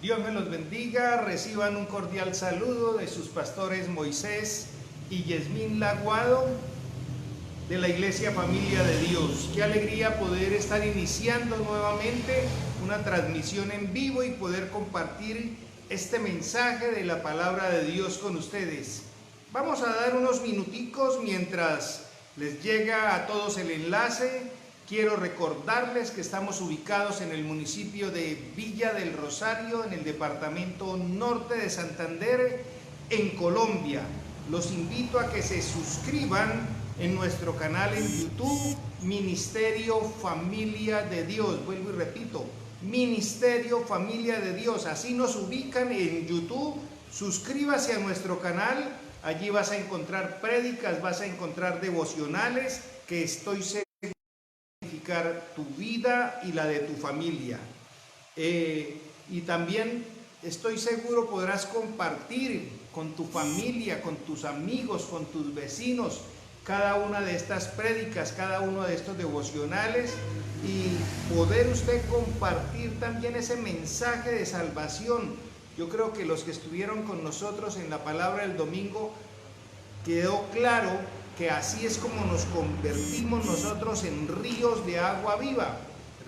Dios me los bendiga, reciban un cordial saludo de sus pastores Moisés y Yasmín Laguado de la Iglesia Familia de Dios. Qué alegría poder estar iniciando nuevamente una transmisión en vivo y poder compartir este mensaje de la palabra de Dios con ustedes. Vamos a dar unos minuticos mientras les llega a todos el enlace. Quiero recordarles que estamos ubicados en el municipio de Villa del Rosario, en el departamento norte de Santander, en Colombia. Los invito a que se suscriban en nuestro canal en YouTube, Ministerio Familia de Dios. Vuelvo y repito, Ministerio Familia de Dios. Así nos ubican en YouTube. Suscríbase a nuestro canal. Allí vas a encontrar prédicas, vas a encontrar devocionales que estoy seguro tu vida y la de tu familia, y también estoy seguro podrás compartir con tu familia, con tus amigos, con tus vecinos cada una de estas prédicas, cada uno de estos devocionales, y poder usted compartir también ese mensaje de salvación. Yo creo que los que estuvieron con nosotros en la palabra del domingo quedó claro que así es como nos convertimos nosotros en ríos de agua viva.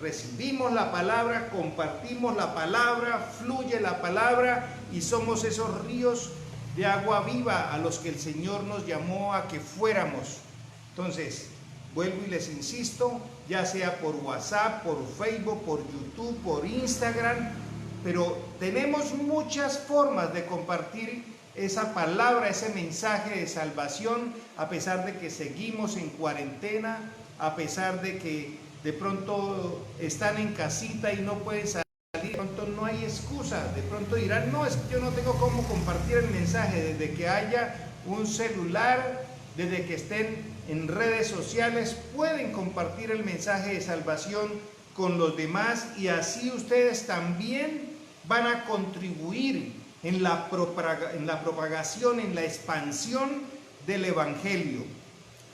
Recibimos la palabra, compartimos la palabra, fluye la palabra y somos esos ríos de agua viva a los que el Señor nos llamó a que fuéramos. Entonces, vuelvo y les insisto, ya sea por WhatsApp, por Facebook, por YouTube, por Instagram, pero tenemos muchas formas de compartir esa palabra, ese mensaje de salvación, a pesar de que seguimos en cuarentena, a pesar de que de pronto están en casita y no pueden salir, de pronto no hay excusa, de pronto dirán, no, es que yo no tengo cómo compartir el mensaje. Desde que haya un celular, desde que estén en redes sociales, pueden compartir el mensaje de salvación con los demás, y así ustedes también van a contribuir en la propagación, en la expansión del Evangelio.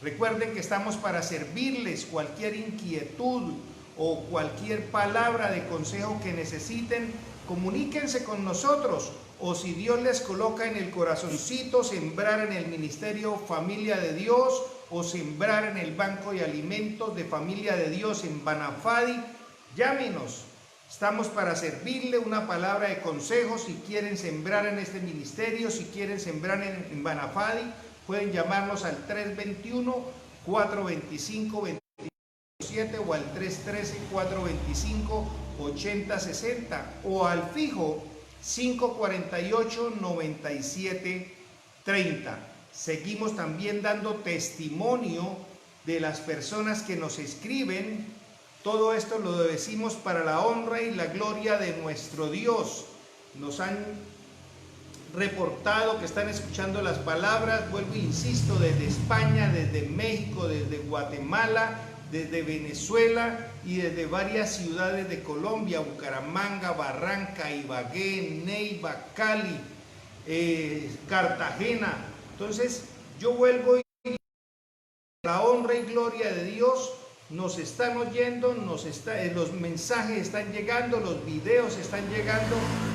Recuerden que estamos para servirles. Cualquier inquietud o cualquier palabra de consejo que necesiten, comuníquense con nosotros, o si Dios les coloca en el corazoncito sembrar en el Ministerio Familia de Dios o sembrar en el Banco de Alimentos de Familia de Dios en Banafadi, llámenos. Estamos para servirle una palabra de consejo. Si quieren sembrar en este ministerio, si quieren sembrar en Banafadi, pueden llamarnos al 321-425-2207 o al 313-425-8060 o al fijo 548-9730. Seguimos también dando testimonio de las personas que nos escriben. Todo esto lo decimos para la honra y la gloria de nuestro Dios. Nos han reportado que están escuchando las palabras, vuelvo e insisto, desde España, desde México, desde Guatemala, desde Venezuela y desde varias ciudades de Colombia: Bucaramanga, Barranca, Ibagué, Neiva, Cali, Cartagena. Entonces yo vuelvo, y la honra y gloria de Dios. Nos están oyendo, los mensajes están llegando, los videos están llegando,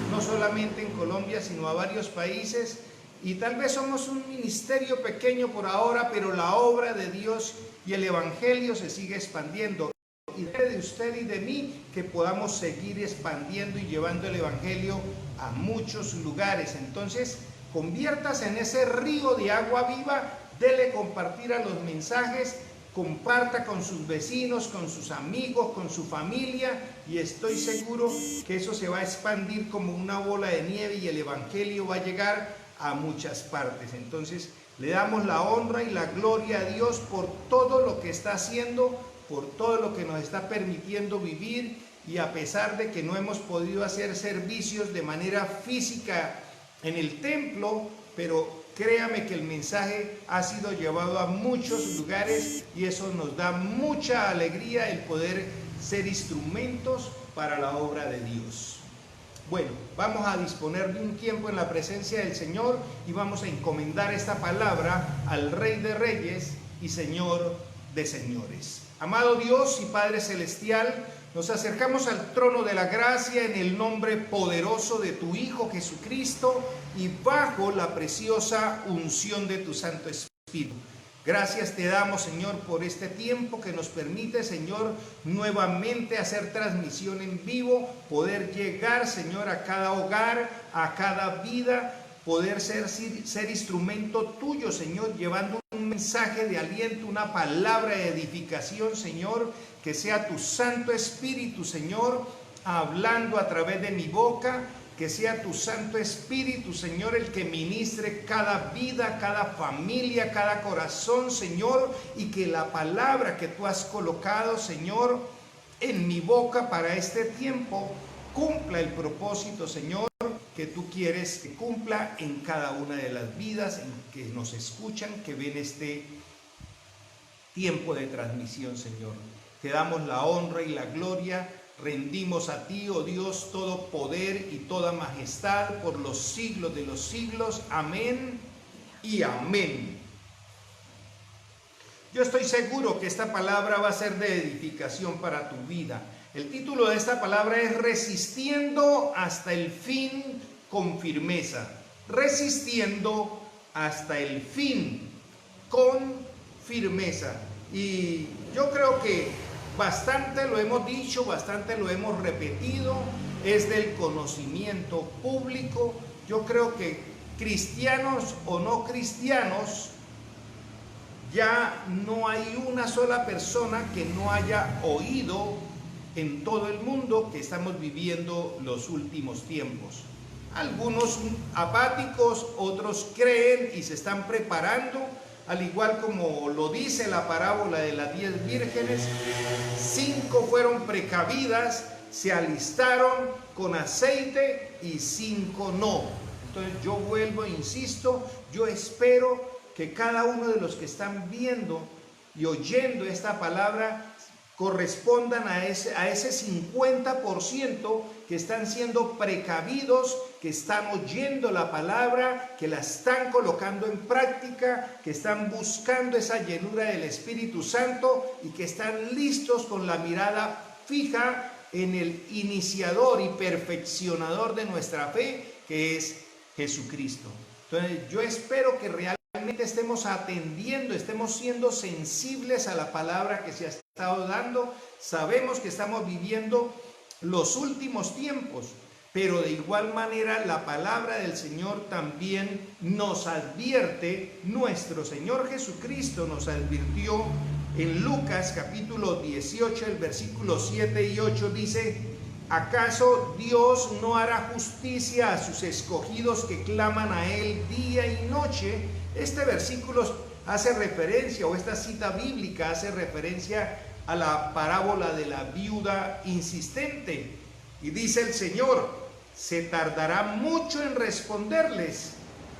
no solamente en Colombia, sino a varios países. Y tal vez somos un ministerio pequeño por ahora, pero la obra de Dios y el Evangelio se sigue expandiendo. Y de usted y de mí que podamos seguir expandiendo y llevando el Evangelio a muchos lugares. Entonces, conviértase en ese río de agua viva, dele compartir a los mensajes, comparta con sus vecinos, con sus amigos, con su familia, y estoy seguro que eso se va a expandir como una bola de nieve y el Evangelio va a llegar a muchas partes. Entonces le damos la honra y la gloria a Dios por todo lo que está haciendo, por todo lo que nos está permitiendo vivir, y a pesar de que no hemos podido hacer servicios de manera física en el templo, pero créame que el mensaje ha sido llevado a muchos lugares, y eso nos da mucha alegría, el poder ser instrumentos para la obra de Dios. Bueno, vamos a disponer de un tiempo en la presencia del Señor y vamos a encomendar esta palabra al Rey de Reyes y Señor de Señores. Amado Dios y Padre Celestial, Nos acercamos al trono de la gracia en el nombre poderoso de tu Hijo Jesucristo y bajo la preciosa unción de tu Santo Espíritu. Gracias te damos, Señor, por este tiempo que nos permite, Señor, nuevamente hacer transmisión en vivo, poder llegar, Señor, a cada hogar, a cada vida, poder ser instrumento tuyo, Señor, llevando un mensaje de aliento, una palabra de edificación, Señor, que sea tu Santo Espíritu, Señor, hablando a través de mi boca, que sea tu Santo Espíritu, Señor, el que ministre cada vida, cada familia, cada corazón, Señor, y que la palabra que tú has colocado, Señor, en mi boca para este tiempo, cumpla el propósito, Señor, que tú quieres que cumpla en cada una de las vidas en que nos escuchan, que ven este tiempo de transmisión, Señor. Te damos la honra y la gloria. Rendimos a ti, oh Dios, todo poder y toda majestad por los siglos de los siglos. Amén y amén. Yo estoy seguro que esta palabra va a ser de edificación para tu vida. El título de esta palabra es Resistiendo hasta el fin con firmeza. Resistiendo hasta el fin con firmeza. Y yo creo que bastante lo hemos dicho, bastante lo hemos repetido, es del conocimiento público. Yo creo que cristianos o no cristianos, ya no hay una sola persona que no haya oído en todo el mundo que estamos viviendo los últimos tiempos. Algunos apáticos, otros creen y se están preparando. Al igual como lo dice la parábola de las 10 vírgenes, 5 fueron precavidas, se alistaron con aceite y 5 no. Entonces yo vuelvo e insisto, yo espero que cada uno de los que están viendo y oyendo esta palabra correspondan a ese 50% que están siendo precavidos, que están oyendo la palabra, que la están colocando en práctica, que están buscando esa llenura del Espíritu Santo y que están listos con la mirada fija en el iniciador y perfeccionador de nuestra fe, que es Jesucristo. Entonces yo espero que realmente estemos atendiendo, estemos siendo sensibles a la palabra que se ha estado dando. Sabemos que estamos viviendo los últimos tiempos, pero de igual manera la palabra del Señor también nos advierte. Nuestro Señor Jesucristo nos advirtió en Lucas capítulo 18, el versículo 7 y 8 dice: ¿acaso Dios no hará justicia a sus escogidos que claman a Él día y noche? Este versículo hace referencia, o esta cita bíblica hace referencia a la parábola de la viuda insistente. Y dice el Señor: se tardará mucho en responderles.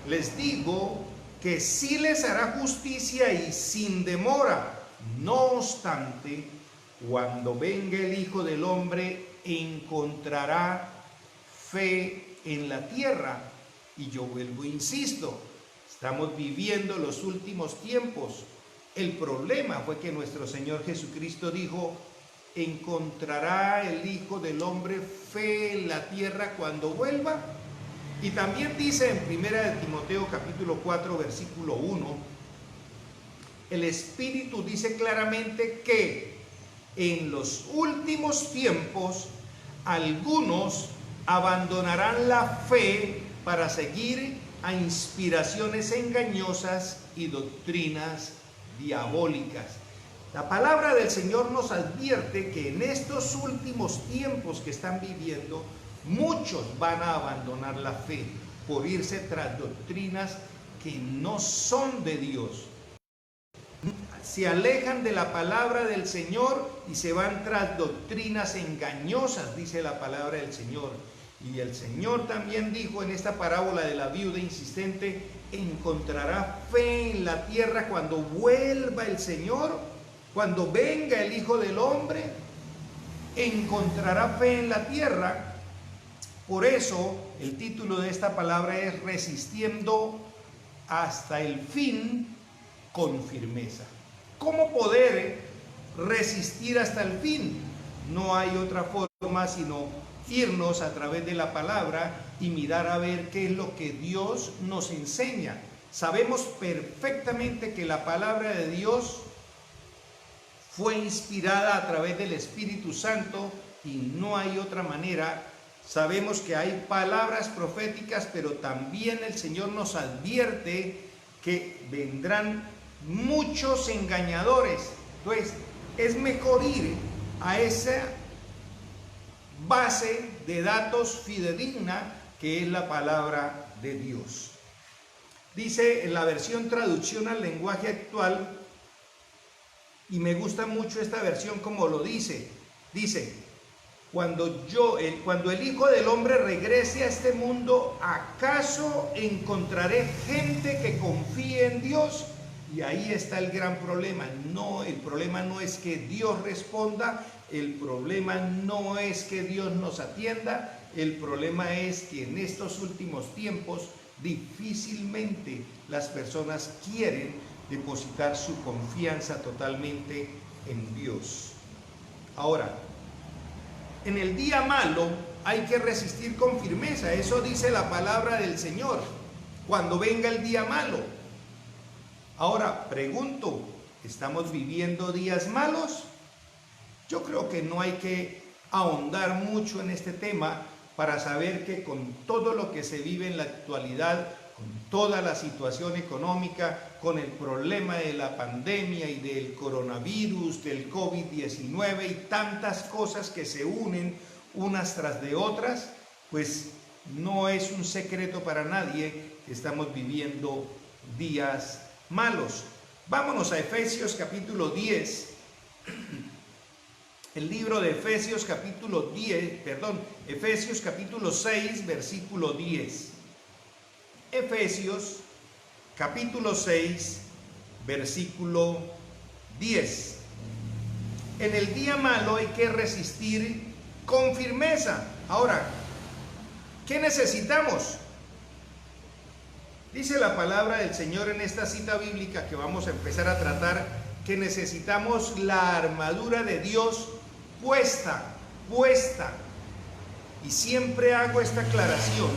Les digo que sí les hará justicia y sin demora. No obstante, cuando venga el Hijo del Hombre, encontrará fe en la tierra. Y yo vuelvo, insisto, estamos viviendo los últimos tiempos. El problema fue que nuestro Señor Jesucristo dijo: ¿encontrará el Hijo del Hombre fe en la tierra cuando vuelva? Y también dice en 1 de Timoteo capítulo 4 versículo 1, el Espíritu dice claramente que en los últimos tiempos algunos abandonarán la fe para seguir a inspiraciones engañosas y doctrinas diabólicas. La palabra del Señor nos advierte que en estos últimos tiempos que están viviendo, muchos van a abandonar la fe por irse tras doctrinas que no son de Dios. Se alejan de la palabra del Señor y se van tras doctrinas engañosas, dice la palabra del Señor. Y el Señor también dijo en esta parábola de la viuda insistente: encontrará fe en la tierra cuando vuelva el Señor, cuando venga el Hijo del Hombre, encontrará fe en la tierra. Por eso el título de esta palabra es Resistiendo hasta el fin con firmeza. ¿Cómo poder resistir hasta el fin? no hay otra forma sino irnos a través de la palabra y mirar a ver qué es lo que Dios nos enseña. Sabemos perfectamente que la palabra de Dios fue inspirada a través del Espíritu Santo y no hay otra manera. Sabemos que hay palabras proféticas, pero también el Señor nos advierte que vendrán muchos engañadores. Entonces, es mejor ir a esa base de datos fidedigna que es la palabra de Dios. Dice en la versión traducción al lenguaje actual, y me gusta mucho esta versión como lo dice, cuando el Hijo del Hombre regrese a este mundo, ¿acaso encontraré gente que confíe en Dios? Y ahí está el gran problema. No, el problema no es que Dios responda, el problema no es que Dios nos atienda, el problema es que en estos últimos tiempos difícilmente las personas quieren depositar su confianza totalmente en Dios. Ahora, en el día malo hay que resistir con firmeza. Eso dice la palabra del Señor. Cuando venga el día malo. Ahora, pregunto, ¿estamos viviendo días malos? Yo creo que no hay que ahondar mucho en este tema para saber que con todo lo que se vive en la actualidad, con toda la situación económica, con el problema de la pandemia y del coronavirus, del COVID-19 y tantas cosas que se unen unas tras de otras, pues no es un secreto para nadie que estamos viviendo días malos. Vámonos a Efesios capítulo 10. El libro de Efesios capítulo 6, versículo 10. Efesios capítulo 6, versículo 10. En el día malo hay que resistir con firmeza. Ahora, ¿qué necesitamos? Dice la palabra del Señor en esta cita bíblica que vamos a empezar a tratar, que necesitamos la armadura de Dios puesta. Y siempre hago esta aclaración,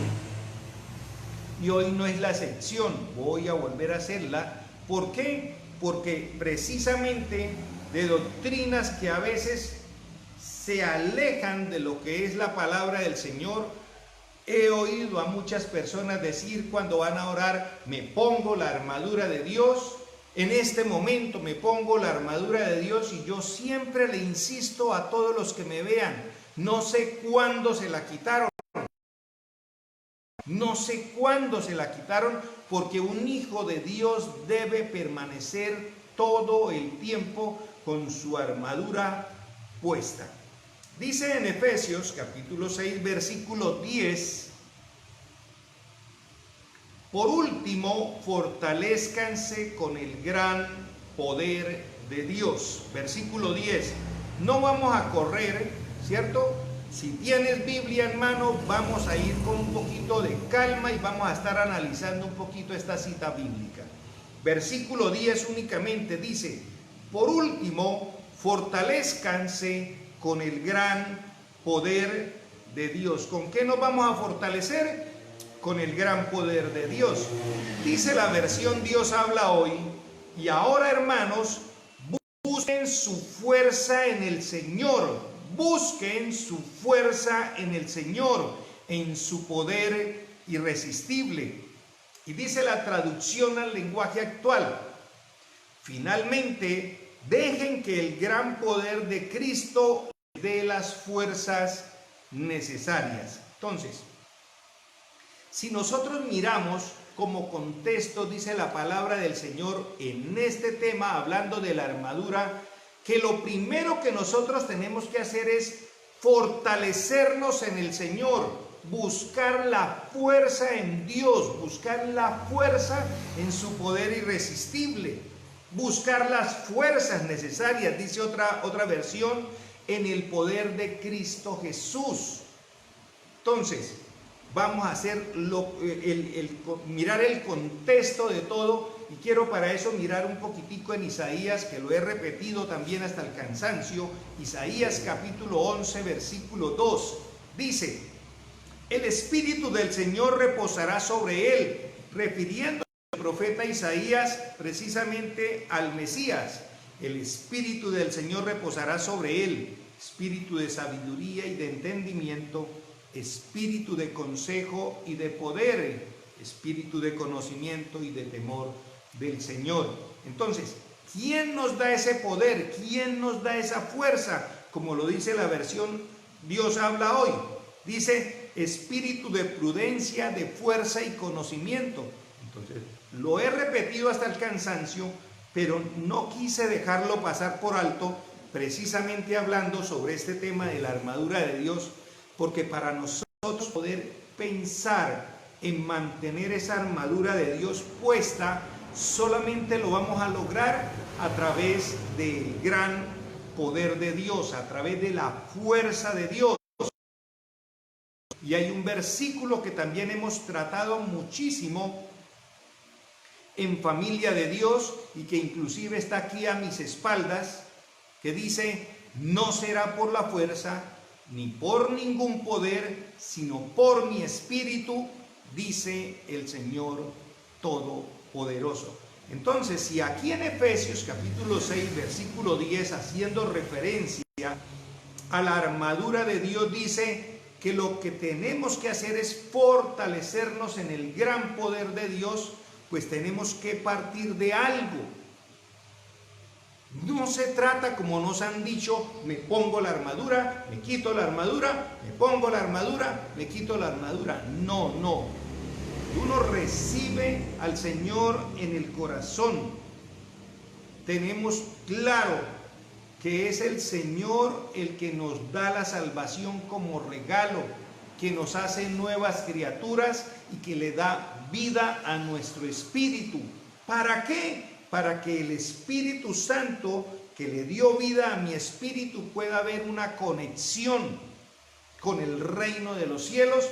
y hoy no es la excepción, voy a volver a hacerla. ¿Por qué? Porque precisamente de doctrinas que a veces se alejan de lo que es la palabra del Señor, he oído a muchas personas decir cuando van a orar, me pongo la armadura de Dios, en este momento me pongo la armadura de Dios, y yo siempre le insisto a todos los que me vean, no sé cuándo se la quitaron. No sé cuándo se la quitaron, porque un hijo de Dios debe permanecer todo el tiempo con su armadura puesta. Dice en Efesios capítulo 6, versículo 10, por último, fortalezcanse con el gran poder de Dios. Versículo 10, no vamos a correr, ¿cierto? Si tienes Biblia en mano, vamos a ir con un poquito de calma y vamos a estar analizando un poquito esta cita bíblica. Versículo 10 únicamente dice, por último, fortalezcanse con el gran poder de Dios. ¿Con qué nos vamos a fortalecer? Con el gran poder de Dios. Dice la versión Dios habla hoy, y ahora, hermanos, busquen su fuerza en el Señor. Busquen su fuerza en el Señor, en su poder irresistible. Y dice la traducción al lenguaje actual, finalmente, dejen que el gran poder de Cristo les dé las fuerzas necesarias. Entonces, si nosotros miramos como contexto, dice la palabra del Señor en este tema, hablando de la armadura, que lo primero que nosotros tenemos que hacer es fortalecernos en el Señor, buscar la fuerza en Dios, buscar la fuerza en su poder irresistible, buscar las fuerzas necesarias, dice otra versión, en el poder de Cristo Jesús. Entonces, vamos a hacer mirar el contexto de todo, y quiero para eso mirar un poquitico en Isaías, que lo he repetido también hasta el cansancio. Isaías capítulo 11, versículo 2, dice: el Espíritu del Señor reposará sobre él, refiriéndose al profeta Isaías precisamente al Mesías. El Espíritu del Señor reposará sobre él, espíritu de sabiduría y de entendimiento, espíritu de consejo y de poder, espíritu de conocimiento y de temor del Señor. Entonces, ¿quién nos da ese poder? ¿Quién nos da esa fuerza? Como lo dice la versión Dios habla hoy, dice espíritu de prudencia, de fuerza y conocimiento. Entonces, lo he repetido hasta el cansancio, pero no quise dejarlo pasar por alto, precisamente hablando sobre este tema de la armadura de Dios, porque para nosotros poder pensar en mantener esa armadura de Dios puesta, solamente lo vamos a lograr a través del gran poder de Dios, a través de la fuerza de Dios. Y hay un versículo que también hemos tratado muchísimo en Familia de Dios, y que inclusive está aquí a mis espaldas, que dice: no será por la fuerza ni por ningún poder, sino por mi espíritu, dice el Señor Todopoderoso. Entonces, si aquí en Efesios capítulo 6, versículo 10, haciendo referencia a la armadura de Dios, dice que lo que tenemos que hacer es fortalecernos en el gran poder de Dios, pues tenemos que partir de algo. No se trata, como nos han dicho, me pongo la armadura, me quito la armadura, me pongo la armadura, me quito la armadura. No, no. Uno recibe al Señor en el corazón. Tenemos claro que es el Señor el que nos da la salvación como regalo, que nos hace nuevas criaturas y que le da vida a nuestro espíritu. ¿Para qué? Para que el Espíritu Santo, que le dio vida a mi espíritu, pueda haber una conexión con el reino de los cielos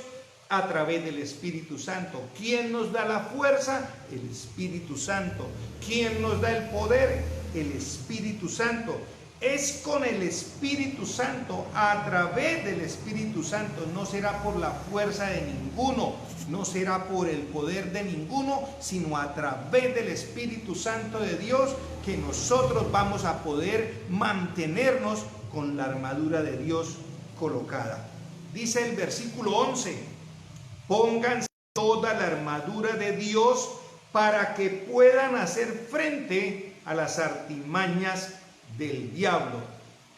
a través del Espíritu Santo. ¿Quién nos da la fuerza? El Espíritu Santo. ¿Quién nos da el poder? El Espíritu Santo. Es con el Espíritu Santo, a través del Espíritu Santo. No será por la fuerza de ninguno, no será por el poder de ninguno, sino a través del Espíritu Santo de Dios, que nosotros vamos a poder mantenernos con la armadura de Dios colocada. Dice el versículo 11: pónganse toda la armadura de Dios para que puedan hacer frente a las artimañas del diablo.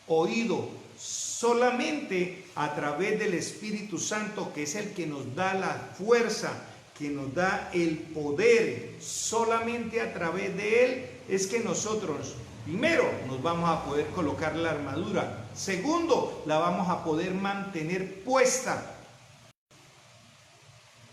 Oído, solamente a través del Espíritu Santo, que es el que nos da la fuerza, que nos da el poder, solamente a través de él es que nosotros, primero, nos vamos a poder colocar la armadura. Segundo, la vamos a poder mantener puesta.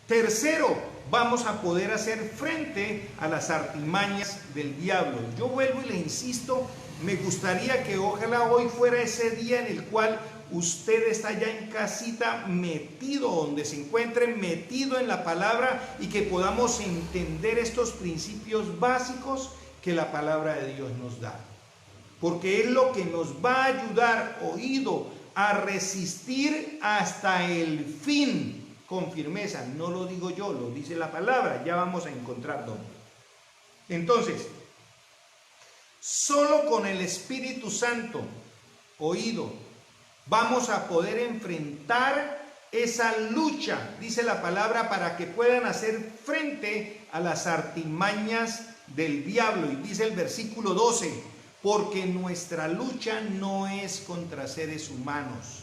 Tercero, vamos a poder hacer frente a las artimañas del diablo. Yo vuelvo y le insisto, me gustaría que ojalá hoy fuera ese día en el cual usted está ya en casita, metido donde se encuentre, metido en la palabra, y que podamos entender estos principios básicos que la palabra de Dios nos da. Porque es lo que nos va a ayudar, oído, a resistir hasta el fin con firmeza. No lo digo yo, lo dice la palabra. Ya vamos a encontrar dónde. Entonces, solo con el Espíritu Santo, oído, vamos a poder enfrentar esa lucha, dice la palabra, para que puedan hacer frente a las artimañas del diablo. Y dice el versículo 12, porque nuestra lucha no es contra seres humanos,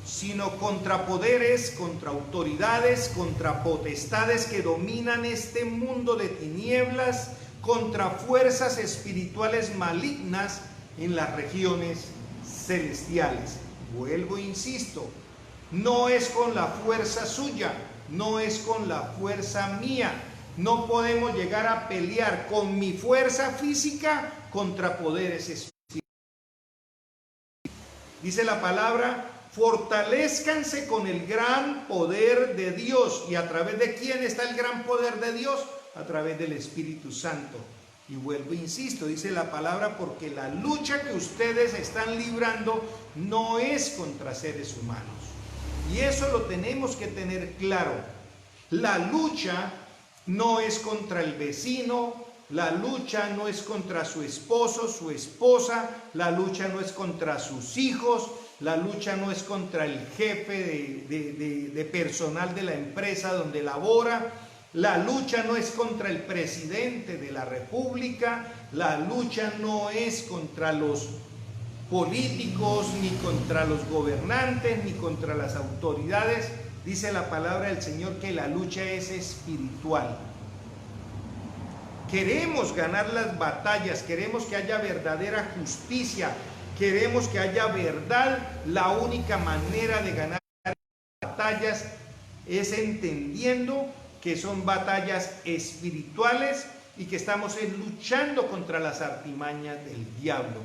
sino contra poderes, contra autoridades, contra potestades que dominan este mundo de tinieblas, contra fuerzas espirituales malignas en las regiones celestiales. Vuelvo e insisto, no es con la fuerza suya, no es con la fuerza mía. No podemos llegar a pelear con mi fuerza física contra poderes espirituales. Dice la palabra fortalezcanse con el gran poder de Dios. ¿Y a través de quién está el gran poder de Dios? A través del Espíritu Santo. Y vuelvo, insisto, dice la palabra, porque la lucha que ustedes están librando no es contra seres humanos. Y eso lo tenemos que tener claro. La lucha no es contra el vecino, la lucha no es contra su esposo, su esposa, la lucha no es contra sus hijos, la lucha no es contra el jefe de personal de la empresa donde labora, la lucha no es contra el presidente de la república, la lucha no es contra los políticos, ni contra los gobernantes, ni contra las autoridades. Dice la palabra del Señor que la lucha es espiritual. Queremos ganar las batallas, queremos que haya verdadera justicia, queremos que haya verdad. La única manera de ganar batallas es entendiendo que son batallas espirituales y que estamos luchando contra las artimañas del diablo.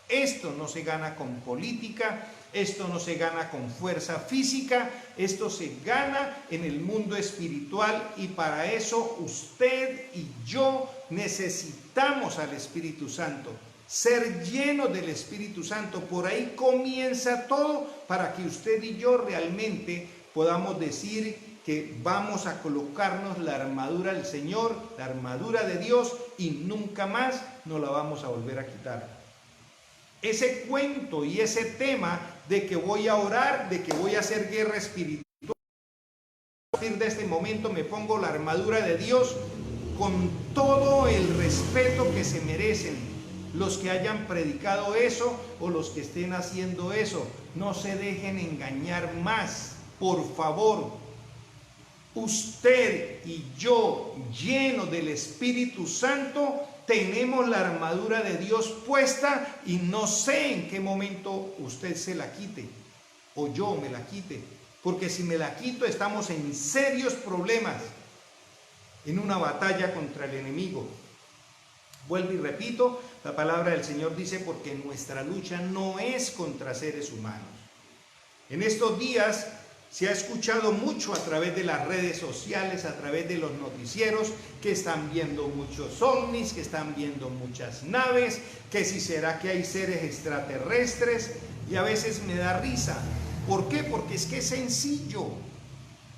Esto no se gana con política, esto no se gana con fuerza física, esto se gana en el mundo espiritual, y para eso usted y yo necesitamos al Espíritu Santo, ser llenos del Espíritu Santo. Por ahí comienza todo, para que usted y yo realmente podamos decir que vamos a colocarnos la armadura del Señor, la armadura de Dios, y nunca más nos la vamos a volver a quitar. Ese cuento y ese tema de que voy a orar, de que voy a hacer guerra espiritual, a partir de este momento me pongo la armadura de Dios con todo el respeto que se merecen los que hayan predicado eso o los que estén haciendo eso. No se dejen engañar más, por favor. Usted y yo, llenos del Espíritu Santo, tenemos la armadura de Dios puesta, y no sé en qué momento usted se la quite o yo me la quite, porque si me la quito estamos en serios problemas, en una batalla contra el enemigo. Vuelvo y repito, la palabra del Señor dice, porque nuestra lucha no es contra seres humanos. En estos días se ha escuchado mucho a través de las redes sociales, a través de los noticieros, que están viendo muchos ovnis, que están viendo muchas naves, que si será que hay seres extraterrestres, y a veces me da risa. ¿Por qué? Porque es que es sencillo.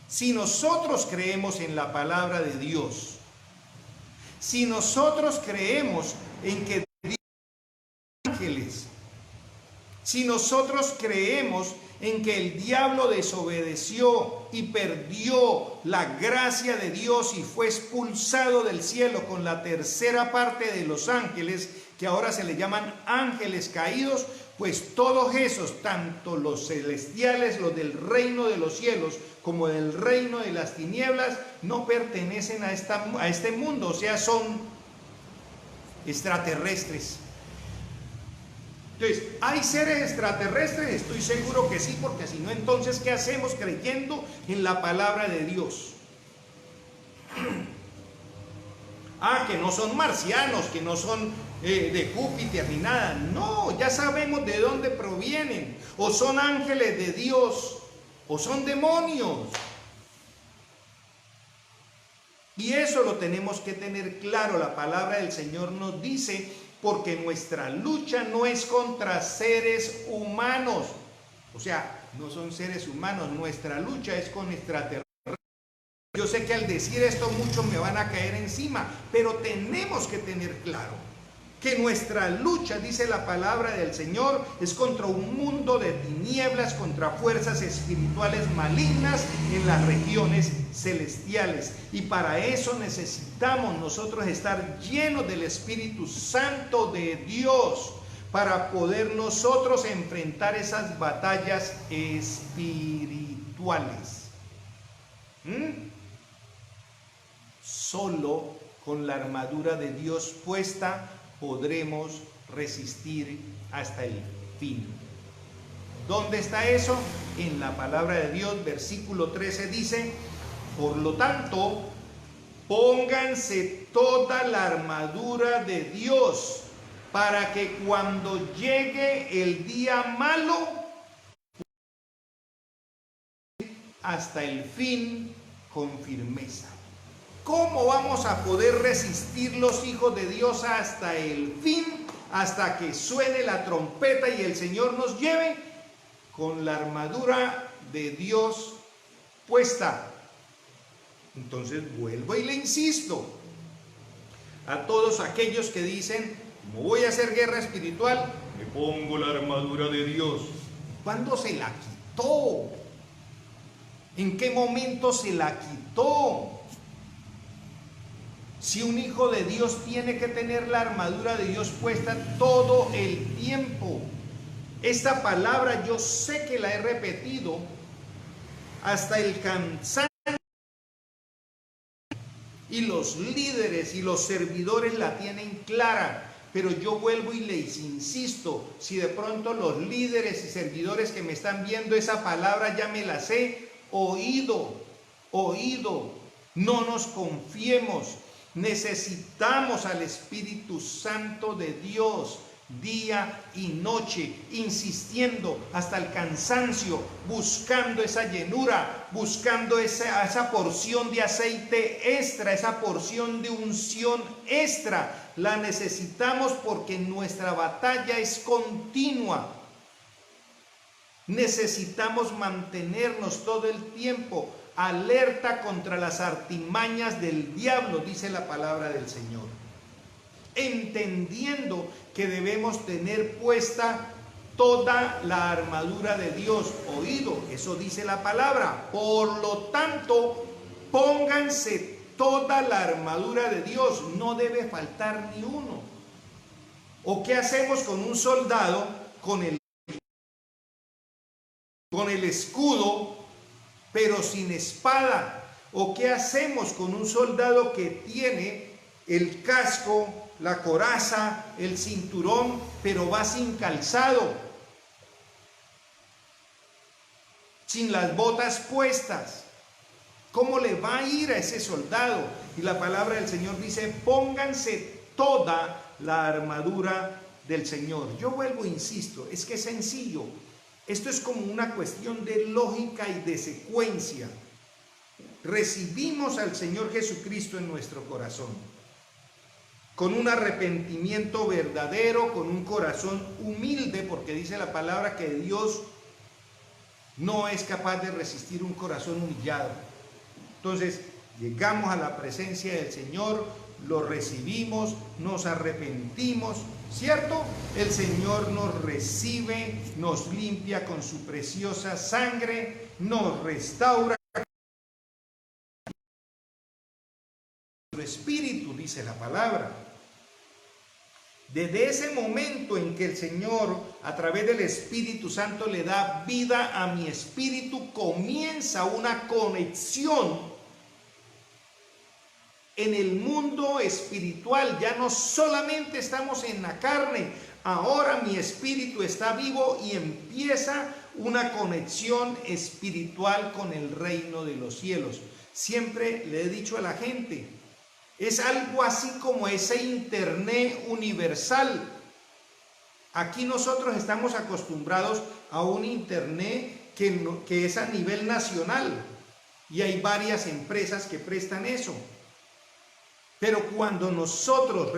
Si nosotros creemos en la palabra de Dios, si nosotros creemos en que Dios es ángeles, si nosotros creemos en que el diablo desobedeció y perdió la gracia de Dios y fue expulsado del cielo con la tercera parte de los ángeles, que ahora se le llaman ángeles caídos, pues todos esos, tanto los celestiales, los del reino de los cielos, como del reino de las tinieblas, no pertenecen a este mundo, o sea, son extraterrestres. Entonces, ¿hay seres extraterrestres? Estoy seguro que sí, porque si no, entonces, ¿qué hacemos creyendo en la palabra de Dios? Que no son marcianos, que no son de Júpiter ni nada. No, ya sabemos de dónde provienen. O son ángeles de Dios, o son demonios. Y eso lo tenemos que tener claro. La palabra del Señor nos dice, porque nuestra lucha no es contra seres humanos. O sea, no son seres humanos, nuestra lucha es con extraterrestres. Yo sé que al decir esto muchos me van a caer encima, pero tenemos que tener claro que nuestra lucha, dice la palabra del Señor, es contra un mundo de tinieblas, contra fuerzas espirituales malignas en las regiones celestiales. Y para eso necesitamos nosotros estar llenos del Espíritu Santo de Dios, para poder nosotros enfrentar esas batallas espirituales. Solo con la armadura de Dios puesta podremos resistir hasta el fin. ¿Dónde está eso? En la palabra de Dios, versículo 13 dice, por lo tanto, pónganse toda la armadura de Dios, para que cuando llegue el día malo hasta el fin con firmeza. ¿Cómo vamos a poder resistir los hijos de Dios hasta el fin? Hasta que suene la trompeta y el Señor nos lleve con la armadura de Dios puesta. Entonces vuelvo y le insisto a todos aquellos que dicen, como voy a hacer guerra espiritual, me pongo la armadura de Dios. ¿Cuándo se la quitó? ¿En qué momento se la quitó? Si un hijo de Dios tiene que tener la armadura de Dios puesta todo el tiempo. Esta palabra yo sé que la he repetido hasta el cansancio, y los líderes y los servidores la tienen clara, pero yo vuelvo y les insisto, si de pronto los líderes y servidores que me están viendo esa palabra ya me la sé, oído, no nos confiemos, necesitamos al Espíritu Santo de Dios día y noche, insistiendo hasta el cansancio, buscando esa llenura, buscando esa porción de aceite extra, esa porción de unción extra. La necesitamos porque nuestra batalla es continua. Necesitamos mantenernos todo el tiempo alerta contra las artimañas del diablo, dice la palabra del Señor, entendiendo que debemos tener puesta toda la armadura de Dios. Oído, eso dice la palabra. Por lo tanto, pónganse toda la armadura de Dios, no debe faltar ni uno. ¿O qué hacemos con un soldado con el escudo, pero sin espada? ¿O qué hacemos con un soldado que tiene el casco, la coraza, el cinturón, pero va sin calzado, sin las botas puestas? ¿Cómo le va a ir a ese soldado? Y la palabra del Señor dice, pónganse toda la armadura del Señor. Yo vuelvo e insisto, es que es sencillo. Esto es como una cuestión de lógica y de secuencia. Recibimos al Señor Jesucristo en nuestro corazón, con un arrepentimiento verdadero, con un corazón humilde, porque dice la palabra que Dios no es capaz de resistir un corazón humillado. Entonces, llegamos a la presencia del Señor, lo recibimos, nos arrepentimos, ¿cierto? El Señor nos recibe, nos limpia con su preciosa sangre, nos restaura nuestro espíritu, dice la palabra. Desde ese momento en que el Señor, a través del Espíritu Santo, le da vida a mi espíritu, comienza una conexión en el mundo espiritual. Ya no solamente estamos en la carne, ahora mi espíritu está vivo y empieza una conexión espiritual con el reino de los cielos. Siempre le he dicho a la gente, es algo así como ese internet universal. Aquí nosotros estamos acostumbrados a un internet que es a nivel nacional y hay varias empresas que prestan eso. Pero cuando nosotros,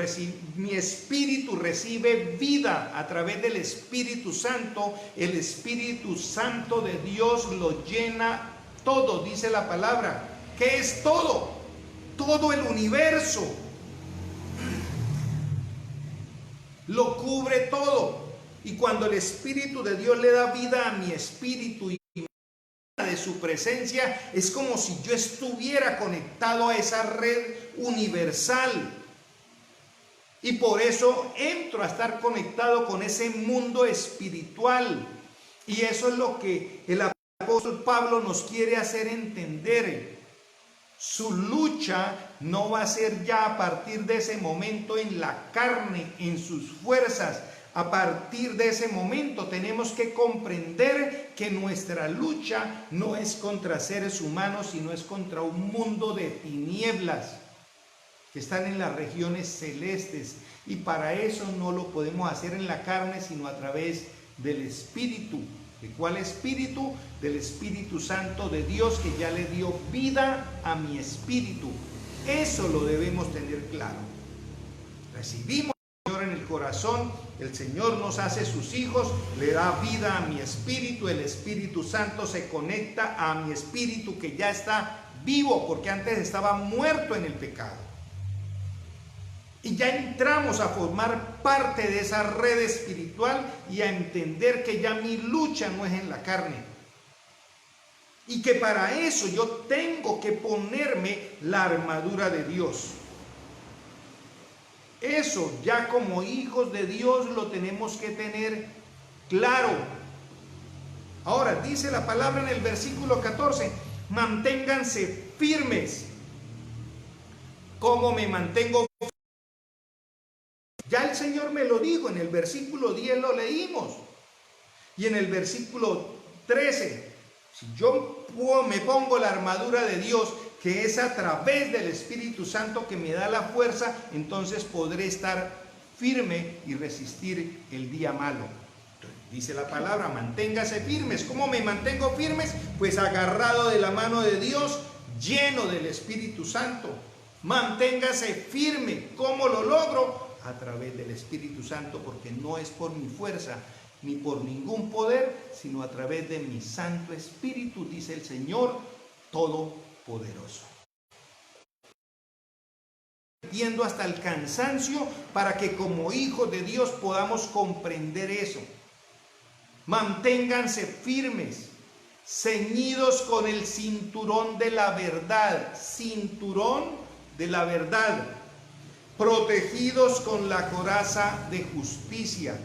mi espíritu recibe vida a través del Espíritu Santo, el Espíritu Santo de Dios lo llena todo, dice la palabra. ¿Qué es todo? Todo el universo. Lo cubre todo. Y cuando el Espíritu de Dios le da vida a mi espíritu y de su presencia, es como si yo estuviera conectado a esa red universal, y por eso entro a estar conectado con ese mundo espiritual. Y eso es lo que el apóstol Pablo nos quiere hacer entender. Su lucha no va a ser ya a partir de ese momento en la carne, en sus fuerzas. A partir de ese momento tenemos que comprender que nuestra lucha no es contra seres humanos, sino es contra un mundo de tinieblas que están en las regiones celestes. Y para eso no lo podemos hacer en la carne, sino a través del Espíritu. ¿De cuál espíritu? Del Espíritu Santo de Dios, que ya le dio vida a mi espíritu. Eso lo debemos tener claro. Recibimos al Señor en el corazón, el Señor nos hace sus hijos, le da vida a mi espíritu, el Espíritu Santo se conecta a mi espíritu que ya está vivo, porque antes estaba muerto en el pecado. Y ya entramos a formar parte de esa red espiritual y a entender que ya mi lucha no es en la carne. Y que para eso yo tengo que ponerme la armadura de Dios. Eso ya como hijos de Dios lo tenemos que tener claro. Ahora dice la palabra en el versículo 14, manténganse firmes. ¿Cómo me mantengo? Ya el Señor me lo dijo, en el versículo 10 lo leímos. Y en el versículo 13, si yo me pongo la armadura de Dios, que es a través del Espíritu Santo que me da la fuerza, entonces podré estar firme y resistir el día malo. Entonces, dice la palabra, manténgase firmes. ¿Cómo me mantengo firmes? Pues agarrado de la mano de Dios, lleno del Espíritu Santo. Manténgase firme. ¿Cómo lo logro? A través del Espíritu Santo, porque no es por mi fuerza ni por ningún poder, sino a través de mi Santo Espíritu, dice el Señor Todopoderoso. Entiendo hasta el cansancio para que como hijos de Dios podamos comprender eso. Manténganse firmes, ceñidos con el cinturón de la verdad, cinturón de la verdad, protegidos con la coraza de justicia.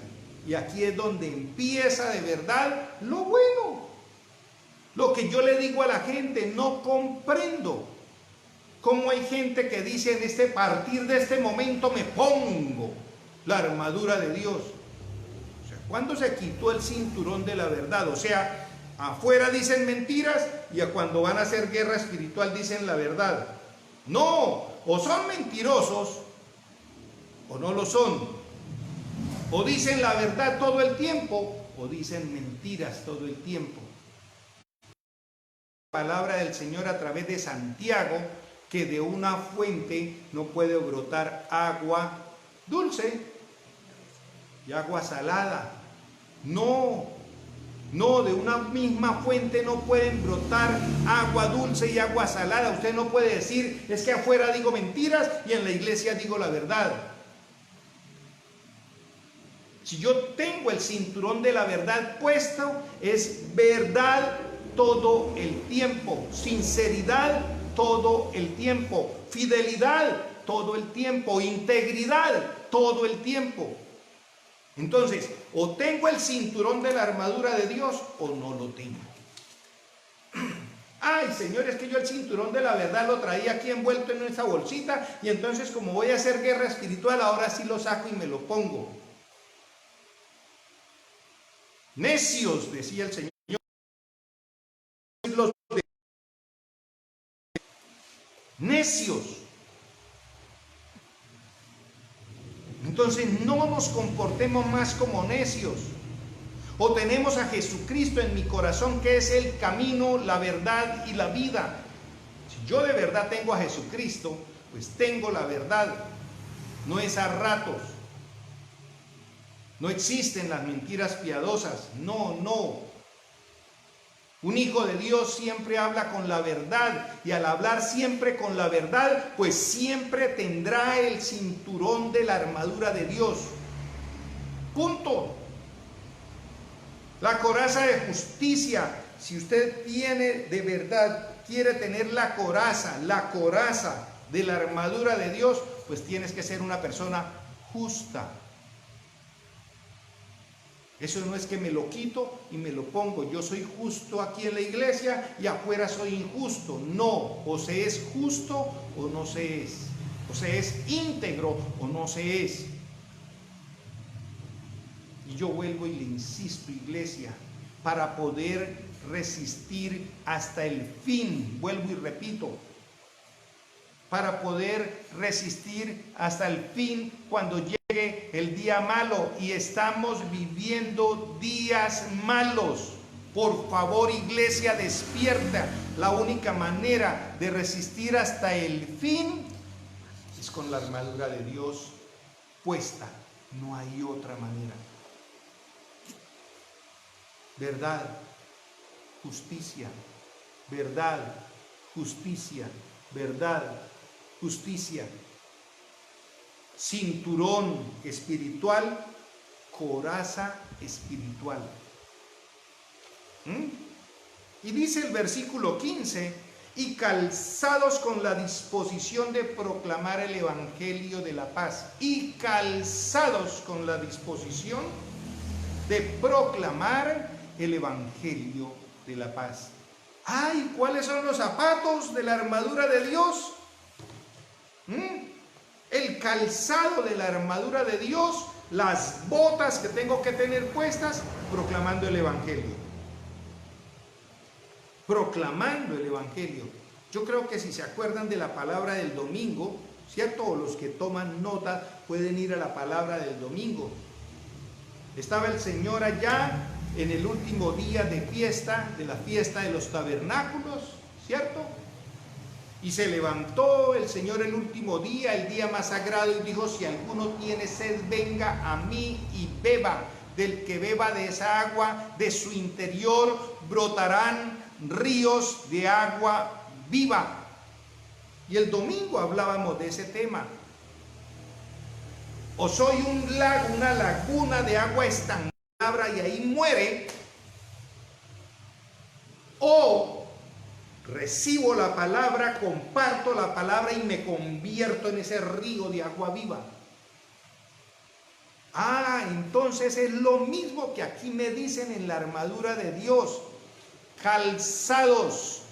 Y aquí es donde empieza de verdad lo bueno. Lo que yo le digo a la gente, no comprendo cómo hay gente que dice a partir de este momento me pongo la armadura de Dios. O sea, ¿cuándo se quitó el cinturón de la verdad? O sea, afuera dicen mentiras y cuando van a hacer guerra espiritual dicen la verdad. No, o son mentirosos o no lo son. O dicen la verdad todo el tiempo, o dicen mentiras todo el tiempo. La palabra del Señor a través de Santiago, que de una fuente no puede brotar agua dulce y agua salada. No, de una misma fuente no pueden brotar agua dulce y agua salada. Usted no puede decir, es que afuera digo mentiras y en la iglesia digo la verdad. Si yo tengo el cinturón de la verdad puesto, es verdad todo el tiempo, sinceridad todo el tiempo, fidelidad todo el tiempo, integridad todo el tiempo. Entonces, o tengo el cinturón de la armadura de Dios o no lo tengo. Ay, Señor, es que yo el cinturón de la verdad lo traía aquí envuelto en esa bolsita y entonces como voy a hacer guerra espiritual, ahora sí lo saco y me lo pongo. Necios, decía el Señor, necios. Entonces no nos comportemos más como necios. O tenemos a Jesucristo en mi corazón, que es el camino, la verdad y la vida. Si yo de verdad tengo a Jesucristo, pues tengo la verdad. No es a ratos. No existen las mentiras piadosas. No. Un hijo de Dios siempre habla con la verdad, y al hablar siempre con la verdad, pues siempre tendrá el cinturón de la armadura de Dios. Punto. La coraza de justicia. Si usted tiene de verdad, quiere tener la coraza de la armadura de Dios, pues tienes que ser una persona justa. Eso no es que me lo quito y me lo pongo. Yo soy justo aquí en la iglesia y afuera soy injusto. No, o se es justo o no se es. O se es íntegro o no se es. Y yo vuelvo y le insisto, iglesia, para poder resistir hasta el fin, vuelvo y repito, para poder resistir hasta el fin cuando llegue el día malo, y estamos viviendo días malos. Por favor, iglesia, despierta. La única manera de resistir hasta el fin es con la armadura de Dios puesta. No hay otra manera. Verdad, justicia, verdad, justicia, verdad, justicia. Cinturón espiritual, coraza espiritual. Y dice el versículo 15, y calzados con la disposición de proclamar el evangelio de la paz. Y calzados con la disposición de proclamar el evangelio de la paz. Ay, ¿cuáles son los zapatos de la armadura de Dios? El calzado de la armadura de Dios, las botas que tengo que tener puestas, proclamando el evangelio. Proclamando el evangelio. Yo creo que si se acuerdan de la palabra del domingo, ¿cierto? Los que toman nota pueden ir a la palabra del domingo. Estaba el Señor allá en el último día de fiesta, de la fiesta de los tabernáculos, ¿cierto? Y se levantó el Señor el último día, el día más sagrado, y dijo: si alguno tiene sed, venga a mí y beba. Del que beba de esa agua, de su interior brotarán ríos de agua viva. Y el domingo hablábamos de ese tema. O soy un lago, una laguna de agua estancada y ahí muere, o recibo la palabra, comparto la palabra y me convierto en ese río de agua viva. Entonces es lo mismo que aquí me dicen en la armadura de Dios. Calzados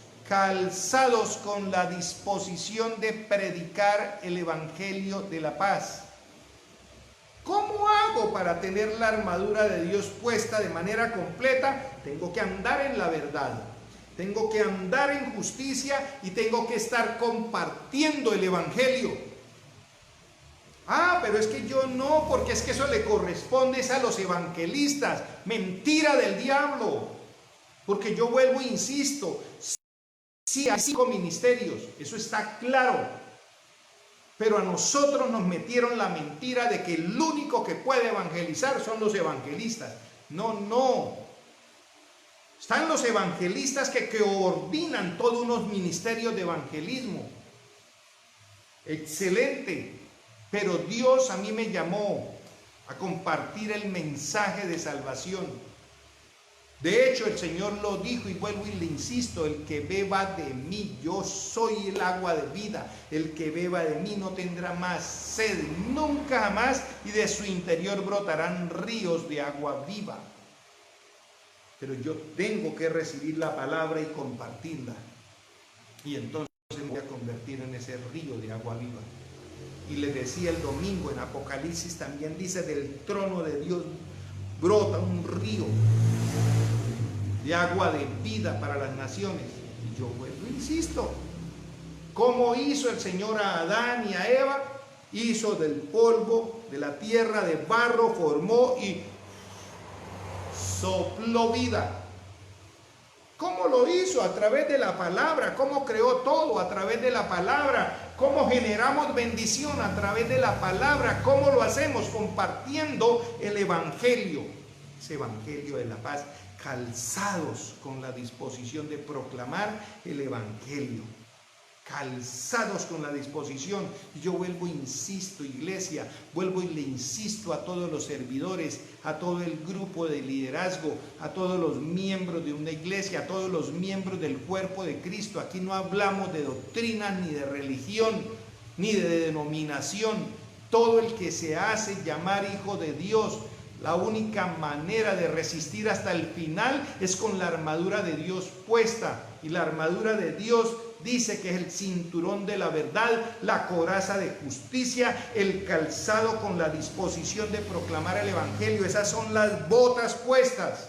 con la disposición de predicar el evangelio de la paz. ¿Cómo hago para tener la armadura de Dios puesta de manera completa? Tengo que andar en la verdad, tengo que andar en justicia y tengo que estar compartiendo el evangelio. Pero es que yo no, porque es que eso le corresponde a los evangelistas. Mentira del diablo. Porque yo vuelvo e insisto, sí hay 5 ministerios, eso está claro. Pero a nosotros nos metieron la mentira de que el único que puede evangelizar son los evangelistas. No. Están los evangelistas que coordinan todos unos ministerios de evangelismo. Excelente. Pero Dios a mí me llamó a compartir el mensaje de salvación. De hecho, el Señor lo dijo, y vuelvo y le insisto: el que beba de mí, yo soy el agua de vida. El que beba de mí no tendrá más sed, nunca jamás, y de su interior brotarán ríos de agua viva. Pero yo tengo que recibir la palabra y compartirla. Y entonces me voy a convertir en ese río de agua viva. Y le decía el domingo, en Apocalipsis también dice: del trono de Dios brota un río de agua de vida para las naciones. Y yo vuelvo, insisto, ¿cómo hizo el Señor a Adán y a Eva? Hizo del polvo de la tierra, de barro, formó y sopló vida. ¿Cómo lo hizo? A través de la palabra. ¿Cómo creó todo? A través de la palabra. ¿Cómo generamos bendición? A través de la palabra. ¿Cómo lo hacemos? Compartiendo el evangelio, ese evangelio de la paz, calzados con la disposición de proclamar el evangelio. Calzados con la disposición. Y yo vuelvo e insisto, iglesia, vuelvo y le insisto a todos los servidores, a todo el grupo de liderazgo, a todos los miembros de una iglesia, a todos los miembros del cuerpo de Cristo. Aquí no hablamos de doctrina, ni de religión, ni de denominación. Todo el que se hace llamar hijo de Dios, la única manera de resistir hasta el final es con la armadura de Dios puesta. Y la armadura de Dios dice que es el cinturón de la verdad, la coraza de justicia, el calzado con la disposición de proclamar el evangelio. Esas son las botas puestas.